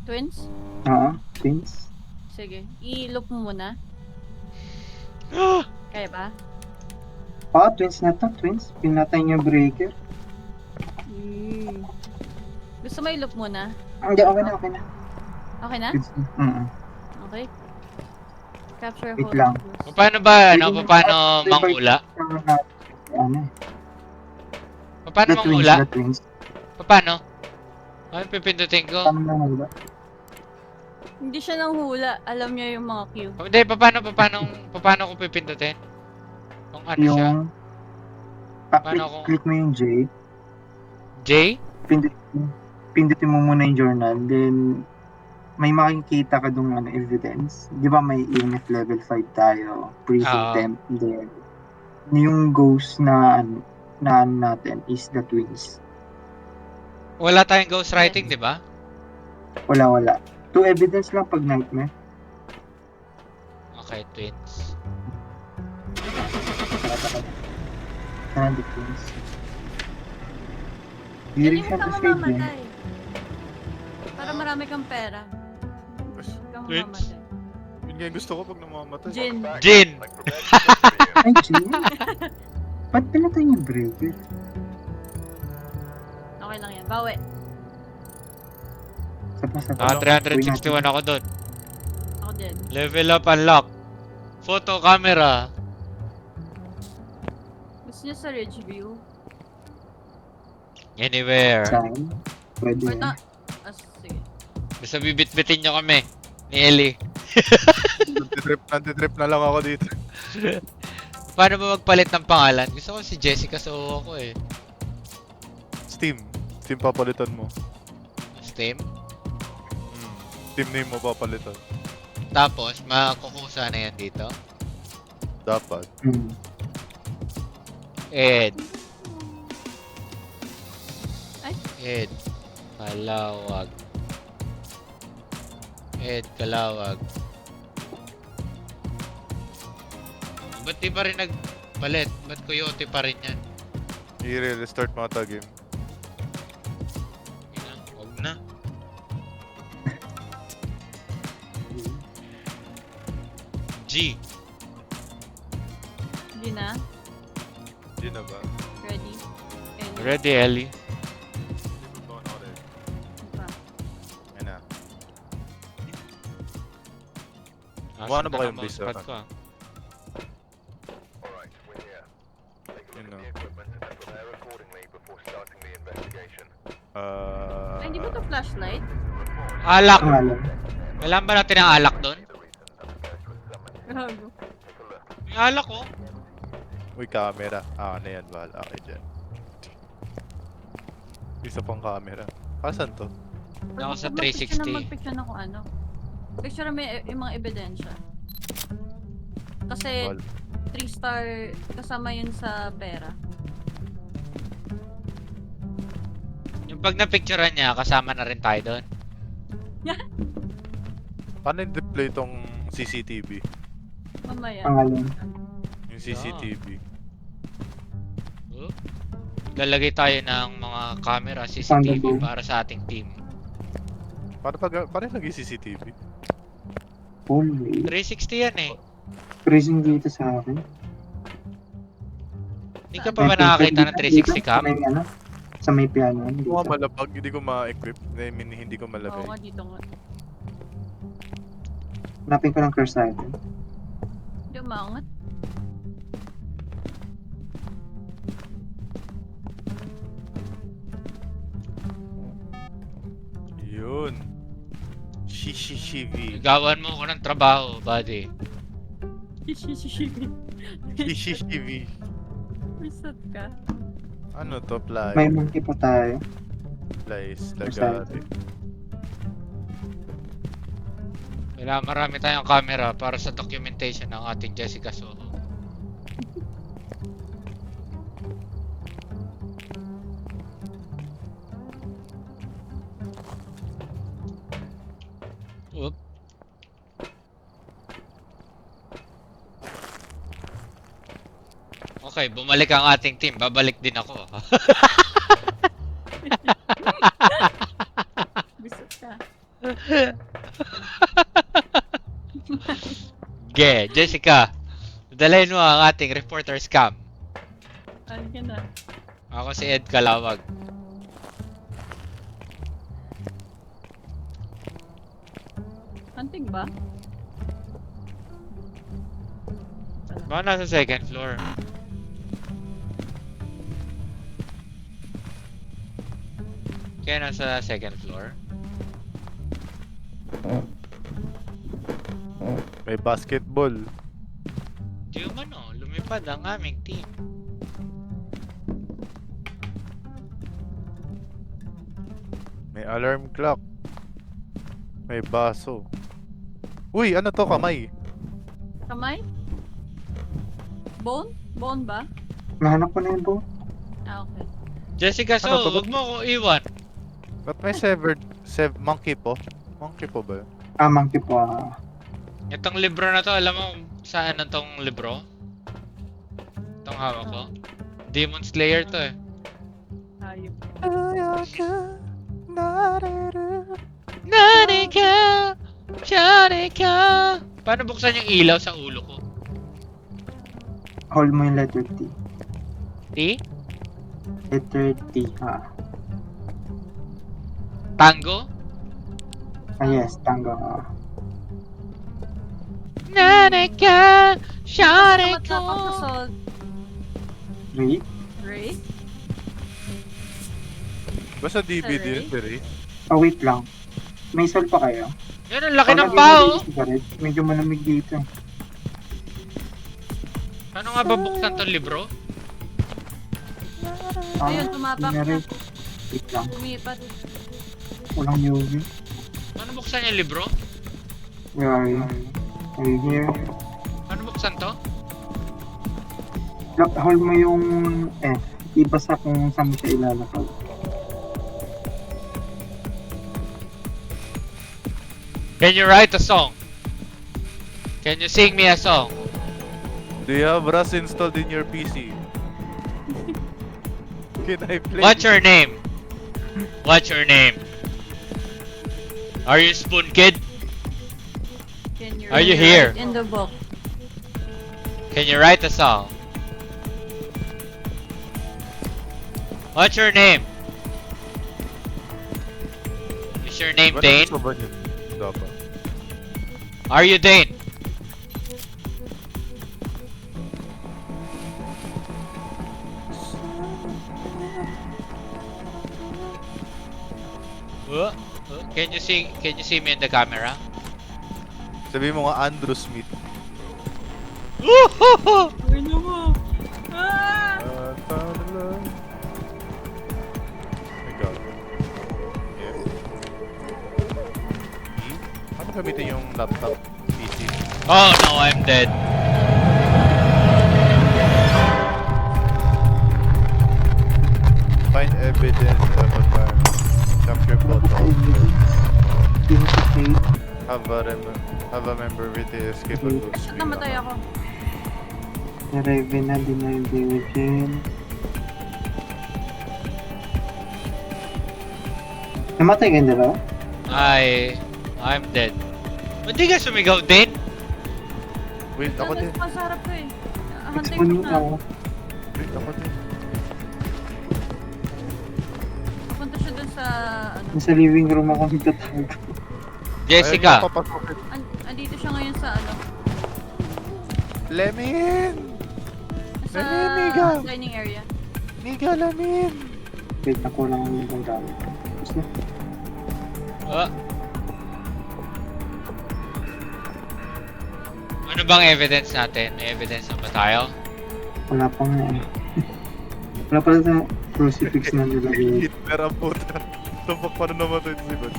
Twins? Oo, twins. Sige. I-loop mo muna. Kaya ba? Oo, twins na to, twins. Pinatay niyo yung breaker. Gusto mo i-loop muna? Hindi, okay na. Okay na? Twins na. Okay. Capture Wait hold. lang. Paano ba, paano mangula? Ano? Paano The twins, mangula? the twins. Paano? Ano pipindutin ko? Paano na hula? Hindi siya nang hula. Alam niya yung mga cue. Hindi, paano ko pipindutin? Kung ano siya? Yung... Paano kung- Click mo yung J. J? Pindutin mo muna yung journal. Then, may makikita ka dong evidence. Di ba may EMF level 5 tayo? Freezing Oo. temp. Then, yung ghost na natin is the twins. Wala tayong ghostwriting, di ba? Wala. 2 evidence lang pag nightmare. Okay, twins. Tara, the twins. Di rin Galing siya ka na-save yan. mamamatay. Para marami kang pera. Huwag kang Twins? mamamatay. Yun nga yung gusto ko pag namamatay. Jin. Jin! Like prevention for you. Ay, Jin. Ba't pinatay niyo yung breaker? Okay lang yan. Bawi. Sa Ah, 361 ako doon. Ako din. Level up, unlock. Photo camera. Gusto niya sa ridge view? Anywhere. Saan? Pwede. Or na... Ah, sige. Basta bibit-bitin nyo kami. Ni Ellie. Antitrip na lang ako dito. Paano ba magpalit ng pangalan? Gusto ko si Jessica Soho ko eh. Steam. Steam papalitan mo. Steam. Team name mo papalitan. Tapos, makukusa na yan dito. Dapat. Ed. Ay. Ed. Kalawag. Ed Kalawag. Ba't di pa rin nagpalit? Ba't Coyote pa rin yan? I-restart mo ata game. Huwag na. G. Hindi na. Hindi na ba? Ready? Ellie. Ready, Ellie? Pa. Ayun na. Asan Mukha na ba na kayong ang base mousepad na? ko, ah? Alright, we're here. Take a Yun look na. at the equipment and prepare accordingly before starting the investigation. Ay, hindi ba ito flashlight? Alak! Pangalan. Kailangan ba natin ang alak doon? Gago. May alak, oh. Uy, camera. Ano yan, bahala kayo dyan. Isa pang camera. Kasan to? Ako sa Mag-picture 360. Mag-picture na kung ano. Picture may yung mga ebidensya. Kasi Wal. 3-star kasama yun sa pera. Yung pag na-picturean niya, kasama na rin tayo doon. Paano i-deploy tong CCTV? Mamaya. Pangalan. Yung CCTV. Oh. Lalagay tayo ng mga camera, CCTV para sa ating team. Paano lagi CCTV? Holy. 360 yan eh. Freezing dito sa akin. Hindi ka pa ba nakakita ng 360 cam? Sa may, ano, sa may piano. Hindi Dito. ko malapag, hindi ko ma-equip. I mean, hindi ko Oo malagay. nga, dito nga. Hanapin ko ng curse item. Hindi umangat. Yun. Shishishivi. Gawan mo ko ng trabaho, buddy. Shishishivi. Reset ka. Ano to, May fly? monkey pa tayo. Flies, Curse lagari. Kailangan marami tayong camera para sa documentation ng ating Jessica Soho. Oop. Okay, bumalik ang ating team. Babalik din ako. Reset ka. Jessica. Dalayin mo ang ating reporter scam. Ano ka na? Ako si Ed Kalawag. Hunting ba? Baka nasa second floor. Kaya nasa second floor? May basketball. Di umano, lumipad ang aming team. May alarm clock. May baso. Uy, ano to, kamay? Kamay? Bone? Bone ba? Nahanap ko na yun po. Ah, okay. Jessica, Ano to? so, wag mo ako iwan. Ba't may monkey po? Monkey po ba? Monkey po. Itong libro na to, alam mo kung saan na tong libro? Itong hawak ko? Demon Slayer to eh. Hayop. Nanika! Shanika! Paano buksan yung ilaw sa ulo ko? Hold mo yung letter T. T? Letter T, Tango? yes, tango. Nanika! Salamat Shanika! na pag-assault. Wait. Ray? Basta DVD yun, Sorry? Dere. Wait lang. May sal pa kayo? Yun, ang laki ng Pag pao. lagyan mo din ng cigarette, medyo malamig dito. Paano nga ba buksan tong libro? Ayun, tumapak yun na rin. na. Wait lang. Lumipat. Walang Yogi. Paano buksan yung libro? Where are you? Are you here? Paano buksan to? Hold mo yung F. Ibasa kung saan mo siya ilalakad. Can you write a song? Can you sing me a song? Do you have Rust installed in your PC? Can I play? What's your name? What's your name? Are you Spoon Kid? Can you Are you write here? in the book? Can you write a song? What's your name? Is your name Ba't Dane? gusto ba niyo? Dapat. Are you Dane? Can you see me in the camera? Sabi mo nga Andrew Smith. Ano mo? Ah! Found love. My God. Yeah. Paano gamitin yung laptop PC? Oh no, I'm dead. Find evidence of a crime. Capture photos. Indicate. Have a member with the escapable Ba't namatay ako? The Revenant, Denial Diligence. Namatay ka na ba? I'm dead. Ba't di ka sumigaw, Dane? Wait, ako din. Nasa harap ko eh. Hantay Kunin ko na. ako. Wait, ako din. Punta siya dun sa ano. Nasa living room ako nagtatago. Jessica. Ayaw niyo papasukin. Andito siya ngayon sa ano. Lemin! Sa Niga! dining area. Niga, Lemin! Wait, ako lang ang ibang gamit. Tapos na. Ano bang evidence natin? May evidence na ba tayo? Wala pa nga eh. Wala pala sa crucifix na nilagay. Hitler ang puta. Tumpak pa na namatay si Bad.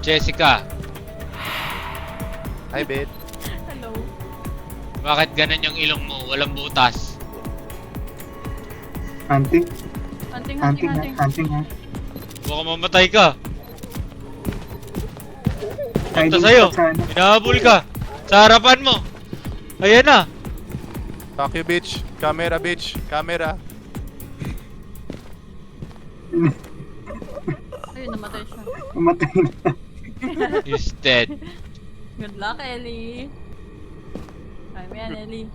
Jessica, Hi, babe. Hello. bakit ganun yung ilong mo? Walang butas. Hunting? Hunting. Hunting ha? Baka mamatay ka. Punta Hiding sa'yo. spot sa ano? Hinahabol ka. Sa harapan mo. Ayan na. Fuck you, bitch. Camera, bitch. Camera. Ayun, namatay siya. Umatay na. He's dead. Good luck, Ellie. Ay, may yan, Ellie.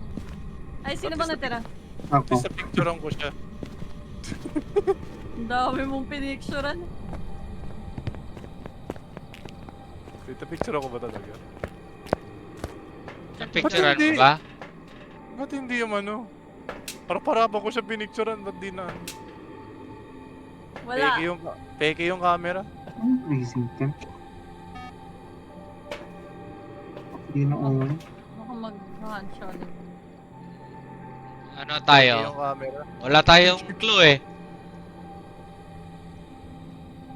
Ay, sino bang natira? Ako. Sa picturean ko siya. Ang dami mong pinicturean. Ito picturean ko ba talaga? Napicturean mo hindi? ba? Ba't hindi yung ano? Para ko siya pinicturean, ba't di na? Wala. Peke yung camera. Ang freezing temp. Hindi na ako. Baka mag-handshot. Ano Peke tayo? yung camera. Wala tayong clue eh.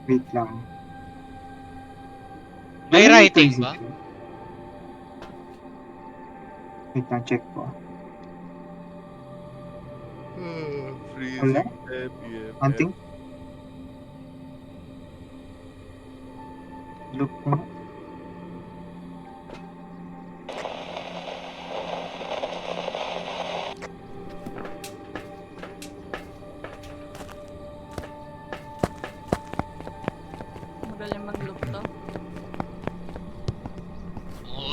Wait lang. May Ano yung writing freezing ba? temp? Wait lang, check ko. Freezing. Wala? Hunting? Look mo. Magaling mag-look to.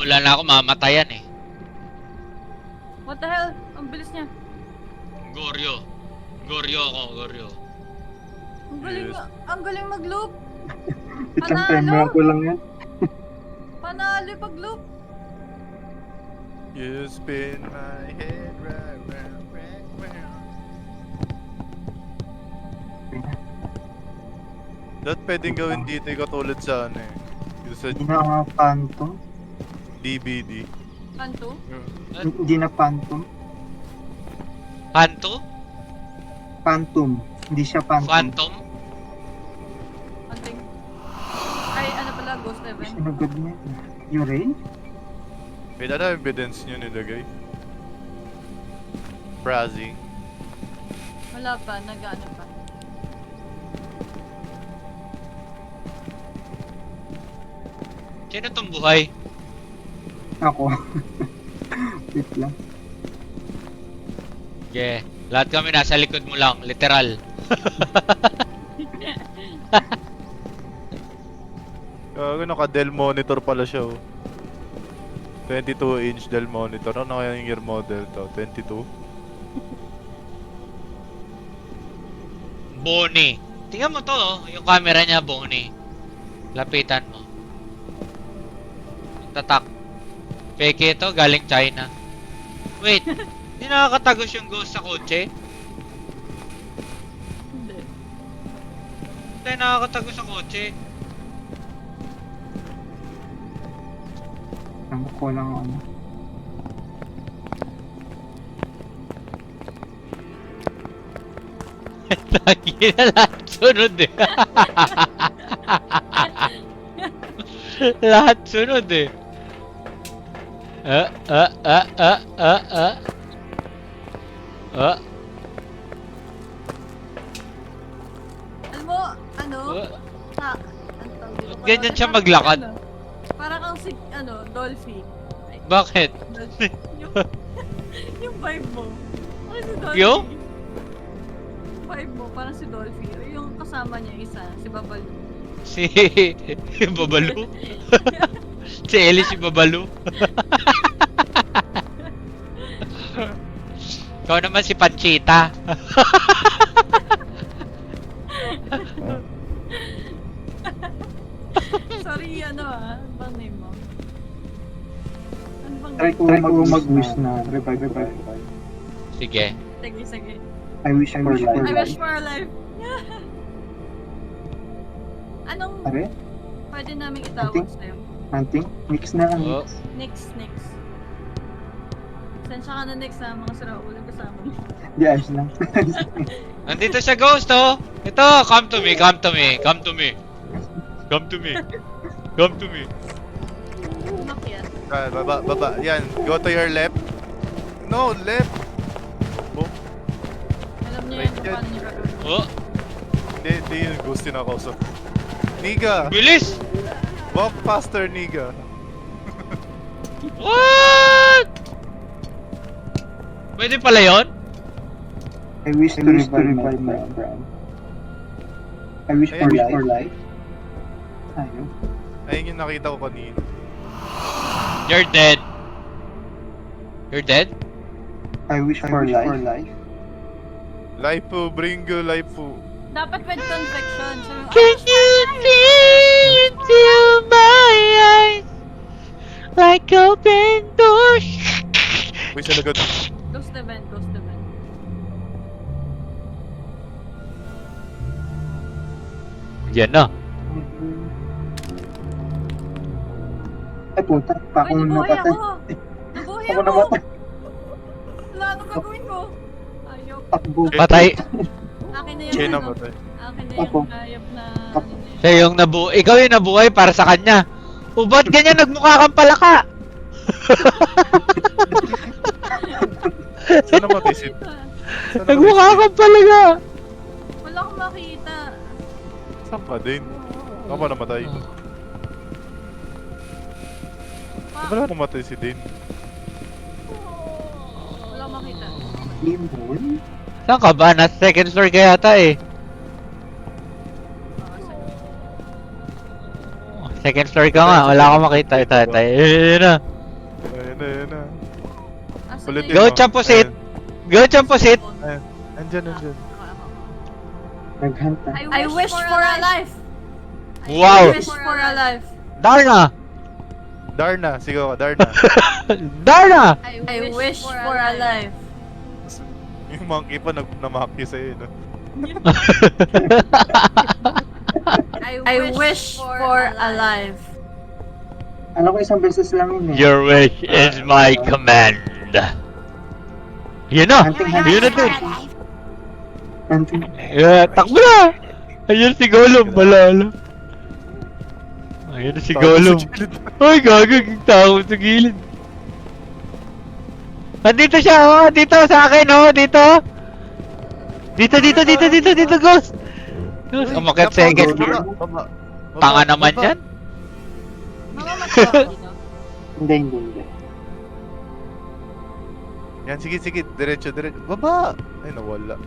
Wala na ako mamatayan eh. What the hell? Ang bilis niya. Goryo. Goryo ako, Goryo. Yes. Ang galing mag-loop. Itang Panalo! timer ko lang yan. Panalo yung pag-loop. You spin my head round, round, round, round. Dapat pwedeng gawin dito yung katulad sa ano eh. Yung sa Hindi na nga phantom. DVD. Kanto? Hindi na phantom. Phantom? Phantom. Hindi siya phantom. Phantom? Kanting. Ay, ano pala, Ghost Event? Sinugod niya. Yung rain? May ano evidence nyo nilagay? Brazing. Wala pa, nag-ano pa. Sino tong buhay? Ako. Wait lang. Yeah. Lahat kami nasa likod mo lang, literal. Naka-Dell monitor pala siya oh. 22-inch Dell monitor. Ano kaya yung year model to? 22? Bonnie. Tingnan mo to, oh. Yung camera niya, Bonnie. Lapitan mo. Tatak. Fake ito, galing China. Wait, hindi nakakatagos yung ghost sa kotse? Hindi. Hindi nakakatagos sa kotse. Ang ko lang ano. Lagi na lahat sunod eh. Lahat sunod eh. Ah. Alam mo, ano? Ang tawag dito? Ganyan siya Parang- maglakad. ano, Parang kang si, Dolphy. Bakit? yung, yung vibe mo. Parang si Dolphy. Yung? Vibe mo, parang si Dolphy. O yung kasama niya isa, si Babalu. Si Babalu? Si Ellie si Babalu? Ikaw naman si Panchita. Sorry, ano ano bang name mo? Ano bang Try name? ko mag-wish na revive. Sige. Sige, sige. I wish for life. I wish for a life. Anong Pare, pwede namin itawag sa'yo? hunting? Mix na lang. Oh. Mix. Next. Sensya ka na next na mga siraulang kasama mo. Di, ayos lang. Nandito siya ghost oh. Ito, come to me. Come to me. Umakyat. Baba. Yan. Go to your left. No, left. Alam niyo Right yan kung yan. paano niyo gagawin. Oh, Hindi yung ghost yung nakausap. Niga! bilis! Walk faster, Niga. What? Pwede pala yun? I wish to revive my friend. I wish for life. Ayun. Ayun yung nakita ko kanina. You're dead. You're dead? I wish for life. Life po, Bringo, life po. Dapat with conviction. So, Can you see into my eyes like open doors? Uy, sa lagod. Ghost event. Yan na. Ay puta, pa Uy, ako nabuhay napatay. ako! Nabuhay Ako ako! namatay. Wala anong gagawin ko? Ayok. Takbo. Patay. Akin na Siya yung namatay. Akin na Ako. yung hayop na... Ako. Siya yung ikaw yung nabuhay para sa kanya. O ba't ganyan nagmukha kang palaka? Saan namatay si... Nagmukha kang palaka. Wala akong makita. Saan ka din? Saan ka namatay? Wala namatay si Dane. Wala akong makita. Limon? Saan ka ba? Nasa second floor ka yata eh. Second floor ka nga, wala akong makita. Ito. Ayun na. Ayun na. Asan Ulit na din, Go, no? Champosit! Ayun. Go, Champosit! Andyan. Naghanta. I wish for a life. Wow! I wish for a life. Darna! Darna, sigaw ka, Darna. Darna! I wish for a life. Yung monkey pa namaki sa'yo, no? I wish for alive. Alam ko isang beses lang yun eh. Your wish is my command. Yun na! Hunting, Yun na din! hunting. Yeah, takbo na! Ayun si Gollum, malala. Ayun na si Gollum. Ay, gagag, tao sa gilid. Andito siya, oh! Dito, sa akin, oh! Dito! Dito, Ghost! Ghost, umakit second floor. Tanga naman yan. Mamamatay ako dito. Hindi. Yan, sige. Diretso. Baba! Ay, nawala.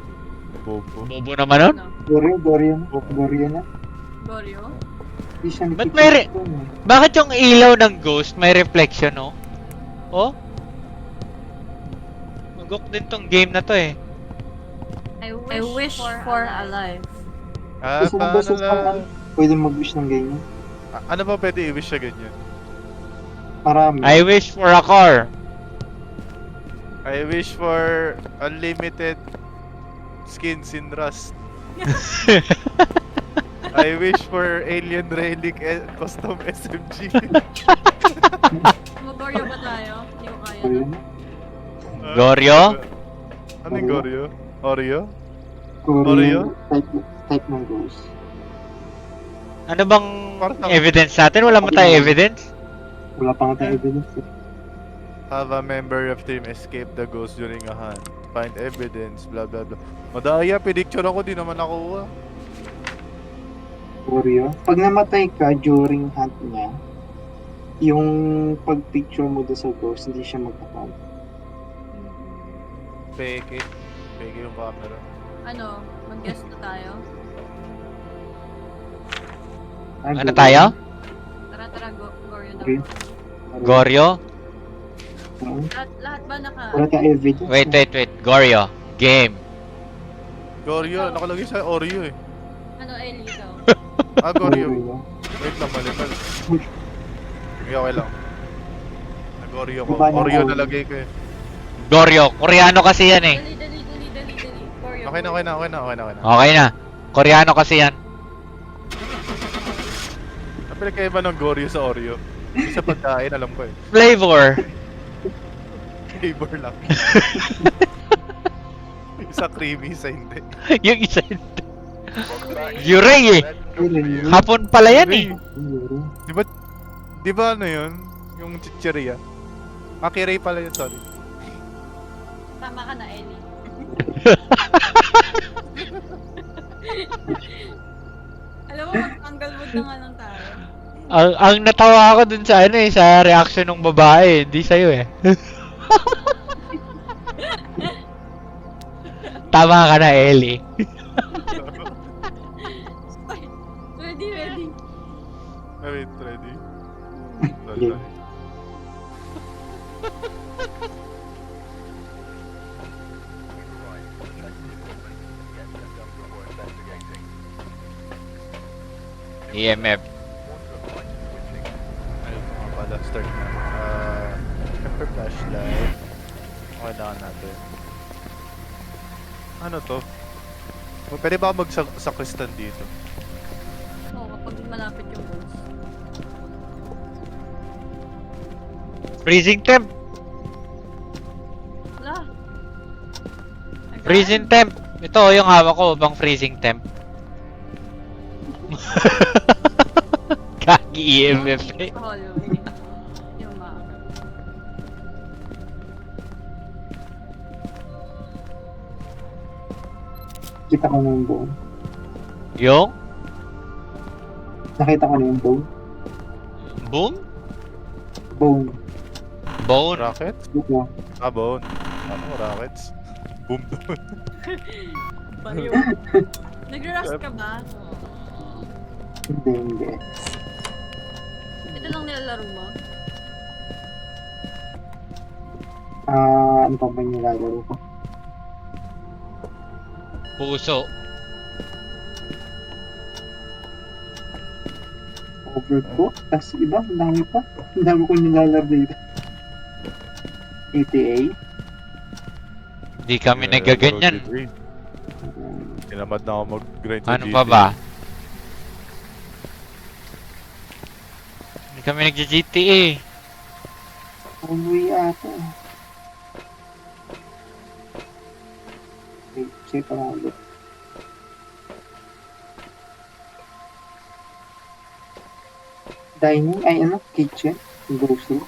Bobo. Bobo naman nun. Ano? Goryo na. Goryo? Hindi siya Ba't may re- nakikita eh. Bakit yung ilaw ng Ghost may reflection, oh? Oh? Magok din tong game na to, eh. I wish for alive. Kasi nang beses lang pwede mag-wish ng ganyan. Ano ba pwede i-wish siya ganyan? Marami. I wish for a car. I wish for unlimited skins in Rust. I wish for alien relic and custom SMG. Mag-goryo ba tayo? Hindi ko kaya. Goryo. Goryo? Ano yung Goryo? Oreo? Goryo. Type ng ghost. Ano bang Parang- evidence natin? Wala mo tayo evidence? Wala pa nga tayong evidence eh. Have a member of team escape the ghost during a hunt. Find evidence, blah blah blah. Madaya, picture ako, di naman nakuha. Goryo. Pag namatay ka during hunt niya, yung pag-picture mo doon sa ghost, hindi siya magkakal. Peke yung camera. Ano? Mag-guess na tayo? Ano tayo? Tara, goryo daw. Okay. Goryo? Lahat ba naka... Wala tayong evidence. Wait. Goryo. Game. Goryo, nakalagay sa Oreo eh. Ano, Ellie, ikaw? Goryo. Wait lang, mali. Sige, okay lang. Nag-Oreo ko. Diba na Oreo Oreo? nalagay ko eh. Goryo. Koreano kasi yan, eh. Dali. Goryo. Okay na. Okay na. Koreano kasi yan. Napili kayo ba ng Goryo sa Oreo? Isa pagkain, alam ko eh. Flavor. Flavor lang. Isa creamy, isa hindi. Yung isa. Yurey, eh. Hapon pala yan, eh. Di ba ano yun? Yung chicheria? Kiray pala yun, sorry. Tama ka na, Ellie. Alam mo, mag-tanggal mood na nga lang tayo. Ang natawa ako dun sa ano, eh, sa reaction ng babae, hindi sa'yo, eh. Tama ka na, Ellie. Ready. Wait, ready? Yeah. EMF. Ayun mga pala, start na. Temper flashlight. Kailangan natin. Ano to? Pwede ba magsakristan dito? Oo, kapag malapit yung ghost. Freezing temp. Wala. Freezing temp. Ito, yung hawak ko, bang freezing temp. Kaki EMF, eh. Sa hallway. Yung map. Kita ko na yung bone. Yung? Nakita ko na yung bone. Boom? Bone. Bone? Rockets? Ito. Bone. Ano, rockets? Boom doon. Baliw. Nag-rush ka ba? Hindi. Ito lang nilalaro mo? Ano pa ba yung nilalaro ko? Puso. Overcooked? Tapos iba, ang dami pa. Ang dami kong nilalaro dito. ETA? Hindi kami nagaganyan. Tinamad na ako mag-grind Ano pa ba? kami nag-GTA. Umuwi ata. Wait, check pa lang ulit. Dining, ay ano, kitchen, grocery.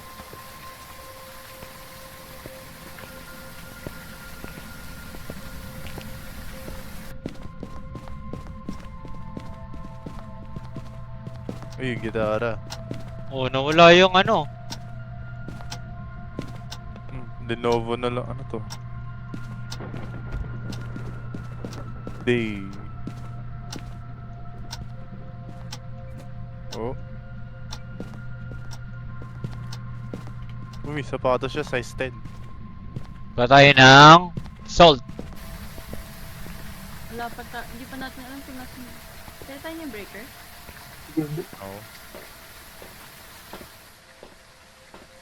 Uy, gitara. Oh, nawala yung ano. Lenovo na lang. Ano to? Day. Oh. Uy, sapatos siya, size 10. Patay ng salt. Wala pa hindi pa natin alam kung natin... Kaya tayo yung breaker? Oo.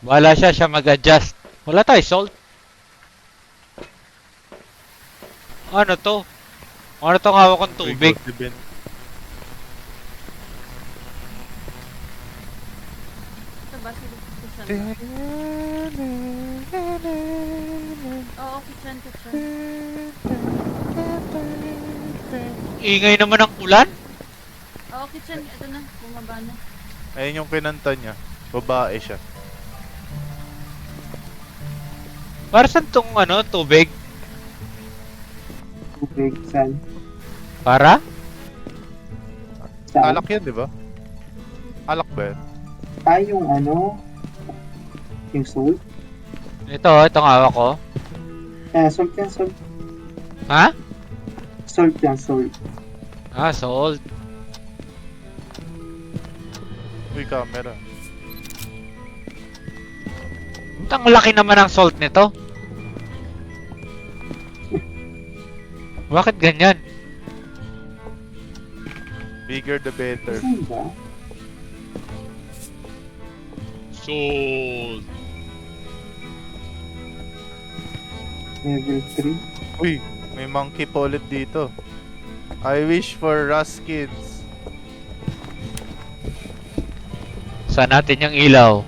Wala siya mag-adjust. Wala tayo salt. Ano to? Ano tong hawak kong tubig? Ito ba? Sige, kitchen. Oo, kitchen. Ingay naman ng ulan? Oo, kitchen. Ito na. Bumaba na. Ayun yung kinanta niya. Babae siya. Para saan tong ano, tubig? Tubig, saan? Para? Saan? Alak yan, di ba? Alak ba yan? Yung ano, yung salt. Itong hawak ko. Salt yan, salt. Ha? Salt yan, salt. Ah, salt. Uy, camera. Ang laki naman ng salt nito. Bakit ganyan? Bigger the better. Saan ba? Salt. Level 3. Uy, may monkey pa ulit dito. I wish for Ruskins. Saan natin yung ilaw?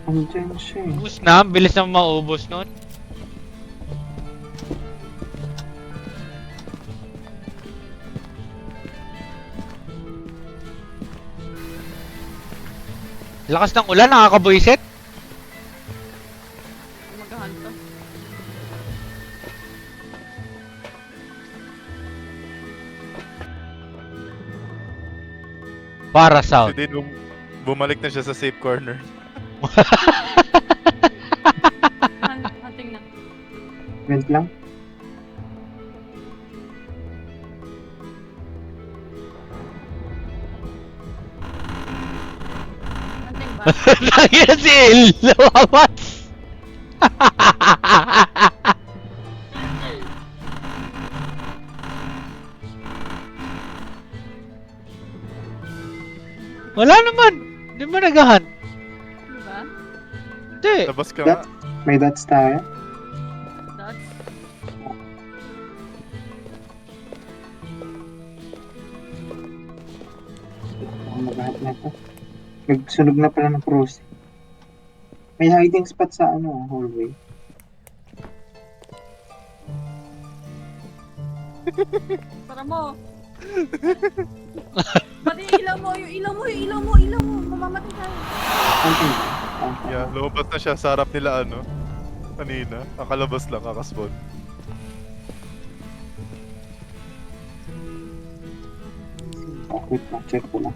Andiyan siya eh. Ubus na, ang bilis na maubos nun. Lakas ng ulan, nakakabuisit. Maghahanto. Para sound. Hindi, bumalik na siya sa safe corner. Hunting na. Wait lang. Hunting ba? Lagi si El. Lumabas. Wala naman. Hindi mo nagahan. Diba? Hindi. Labas ka nga. May dots tayo. Dots. Maghanap na ito. Nagsunog na pala ng cross. May hiding spot sa ano, hallway. Para mo. Pati yung ilaw mo. Mamamatay tayo. Something. Yeah, lumabas na siya sa harap nila ano. Kanina. Kakalabas lang, kakaspawn. Wait lang, check ko lang.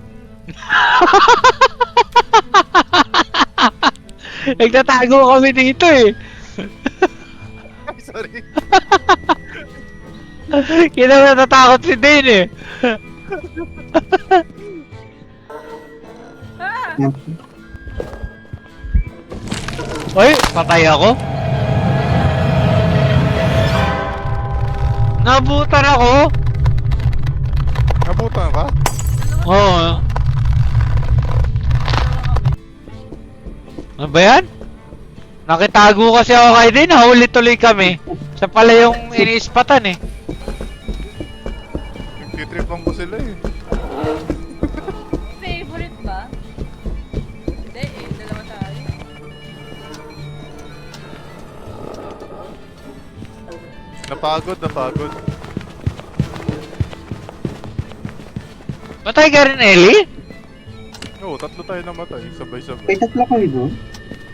Nagtatago kami dito eh. Ay, sorry. Kaya natatakot si Dane eh. Ah! Yan. Oy, patay ako. Nabutan ako. Nabutan ka? Oo. Ano ba yan? Nakitago kasi ako kay Dane, nahuli tuloy kami. Siya pala yung iniispatan eh. Pagkitripan ko sila eh. Favorite ba? Hindi eh, dalawa tayo. Napagod. Matay ka rin, Ellie? Oo, tatlo tayo namatay. May Sabay-sabay. tatlo kayo doon?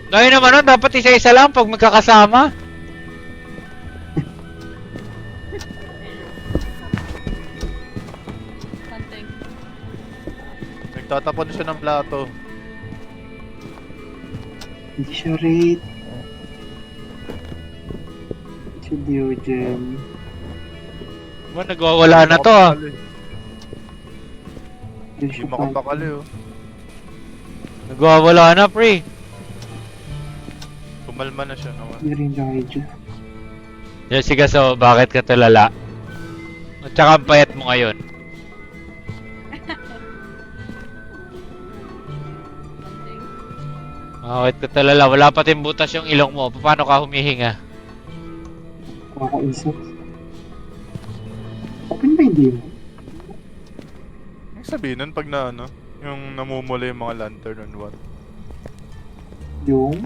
Dahil naman nun, dapat isa-isa lang pag magkakasama. Something. Nagtatapon siya ng plato. Hindi siya rate. Si Diogen. Ba, nagwawala na to ah. Hindi Hindi siya makapakali oh. Nagwawala na, pre. Kumalma na siya naman. Hindi rin Raija. Jessica, so bakit ka tulala? At saka ang payat mo ngayon. Something. Bakit ka tulala? Wala pa butas yung ilong mo. Paano ka humihinga? Kakaisip. Open ba hindi mo? Ang sabihin nun pag na ano, yung namumula yung mga lantern on one. Yung?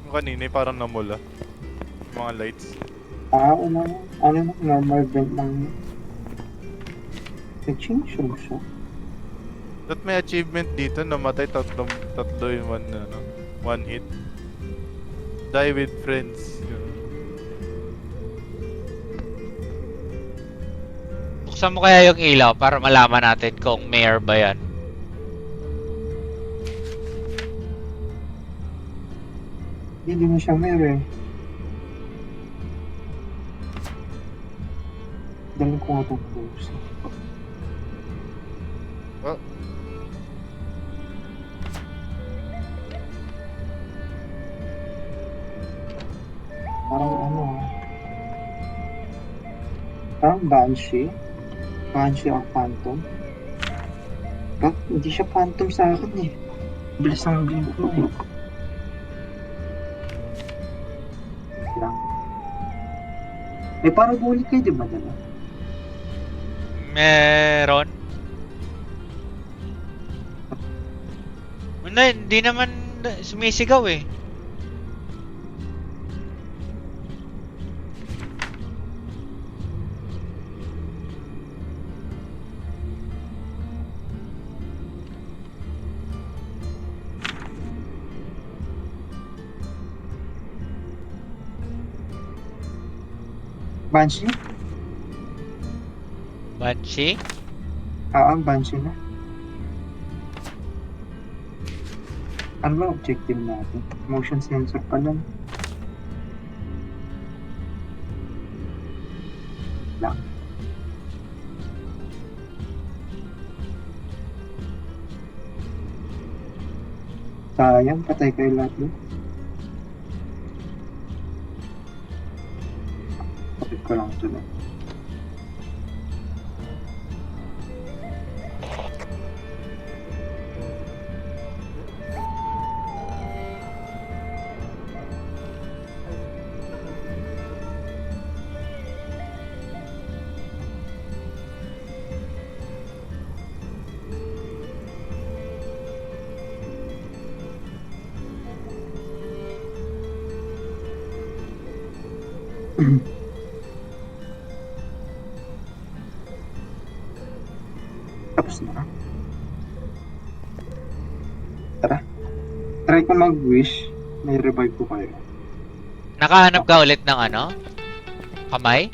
Yung kanina parang namula. Yung mga lights. Ano normal vent lang. Nag-change siya. That may achievement dito, namatay tatlo in one hit. Die with friends. Yun. Buksan mo kaya yung ilaw para malaman natin kung mayor ba yan. Hindi mo siya meron eh. Dahil ko nga itong close. Oh. Parang ano parang Banshee. Banshee or Phantom. But hindi siya Phantom sa akin eh. Bilis ng blink mo eh. Lang. May parabolic kayo di ba dala? Meron. Hindi naman sumisigaw eh. Banshee? Banshee? Ang Banshee na. Ano ba objective natin? Motion sensor pa lang. Sayang, patay kayo lahat doon. Kapit ko lang ito na. Tapos na. Tara. Try ko mag-wish. May revive ko kayo. Nakahanap ka ulit ng ano? Kamay?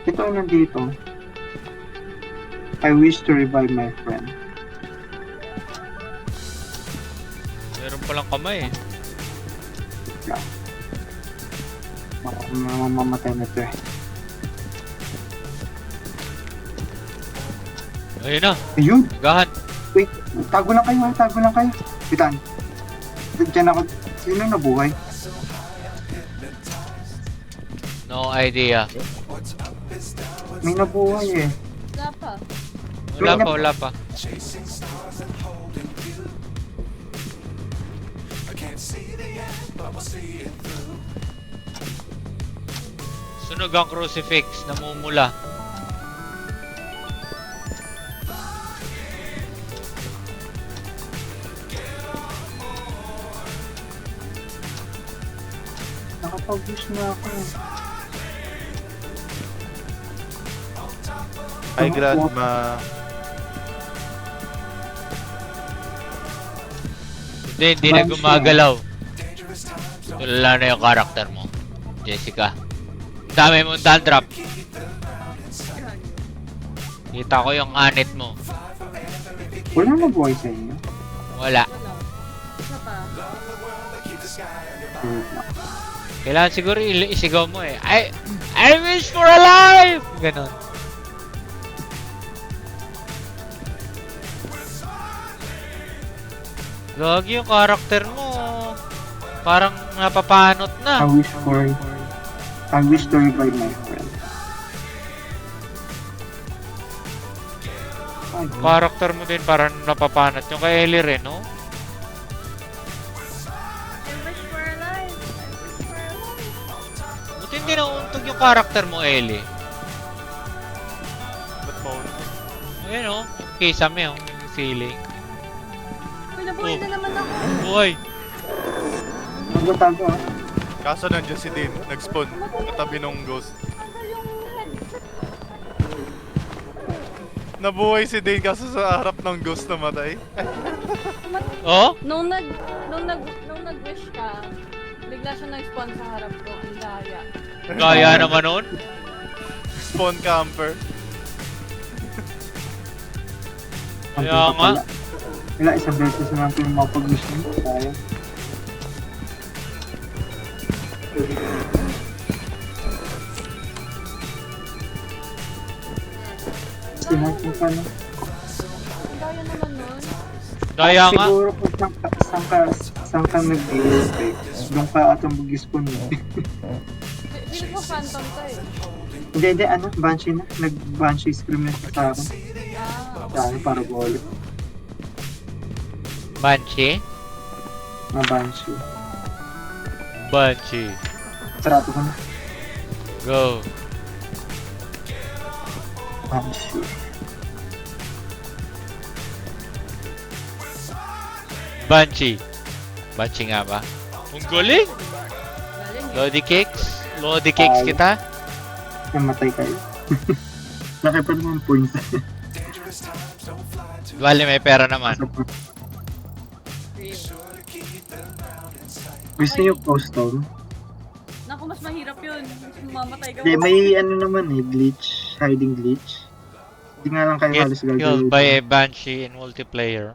Ito ang nandito. I wish to revive my friend. Meron palang kamay eh. Mamamatay na ito eh. Ayun na, Ayun! gahan. Wait, tago lang kayo ha, tago lang kayo. Bitan. Diyan ako. Sino nabuhay? No idea. May nabuhay eh. Wala pa. Wala pa. Sunog ang crucifix, namumula. Makapag-wish na ako. Hi, Grandma. Hindi na gumagalaw. Wala na yung karakter mo, Jessica. Ang dami mong dandruff. Kita ko yung anit mo. Wala na buhay sa inyo. Wala. Wala. Isa pa. Kailangan siguro isigaw mo eh. I wish for a life! Ganon. Gagi yung karakter mo. Parang napapanot I na. wish to revive my friend. Ay, Karakter mo din parang napapanot. Yung kay Ellie rin, no? I wish for a life. I wish for a life. Buti hindi nauuntog yung karakter mo, Ellie. Ba't mo? Ayun, oh. Kisame, oh. Yung feeling. Uy, nabuhay na naman ako. Buhay. Magbabago ah. Kaso nandiyan si Dean, nag-spawn katabi ng ghost. Tanggal yung head. Nabuhay si Dean kaso sa harap ng ghost namatay. Oh? Nung nag-wish ka, bigla siya nag-spawn sa harap ko. Ang daya. Gaya naman nun. Spawn camper. Kaya nga. Wala, isang beses na lang yung mapag-wish mo. Sayang. Sinabi pa na. Ang daya naman nun. Gaya nga. Siguro kung saan ka nag-expect, doon ka atong mag-spawn mo. Feeling ko phantom to eh. Hindi, ano, Banshee na. Nag-Banshee scream na siya sa akin. Ah, Dahil para bolo. Banshee? Na Banshee. Banshee. Trato ko na. Go. Banshee. Banshee. Banshee nga ba? Ang galing! galing eh. Lodi kicks? Lodi kicks kita? Namatay kayo. Laki pa naman points. Bali, may pera naman. Gusto niyo custom? Naku, mas mahirap yun. Mas mamatay ka. Hindi, may ano naman eh, glitch. Hiding glitch. Hindi nga lang kayo Get halos killed gagawin. by a Banshee in multiplayer.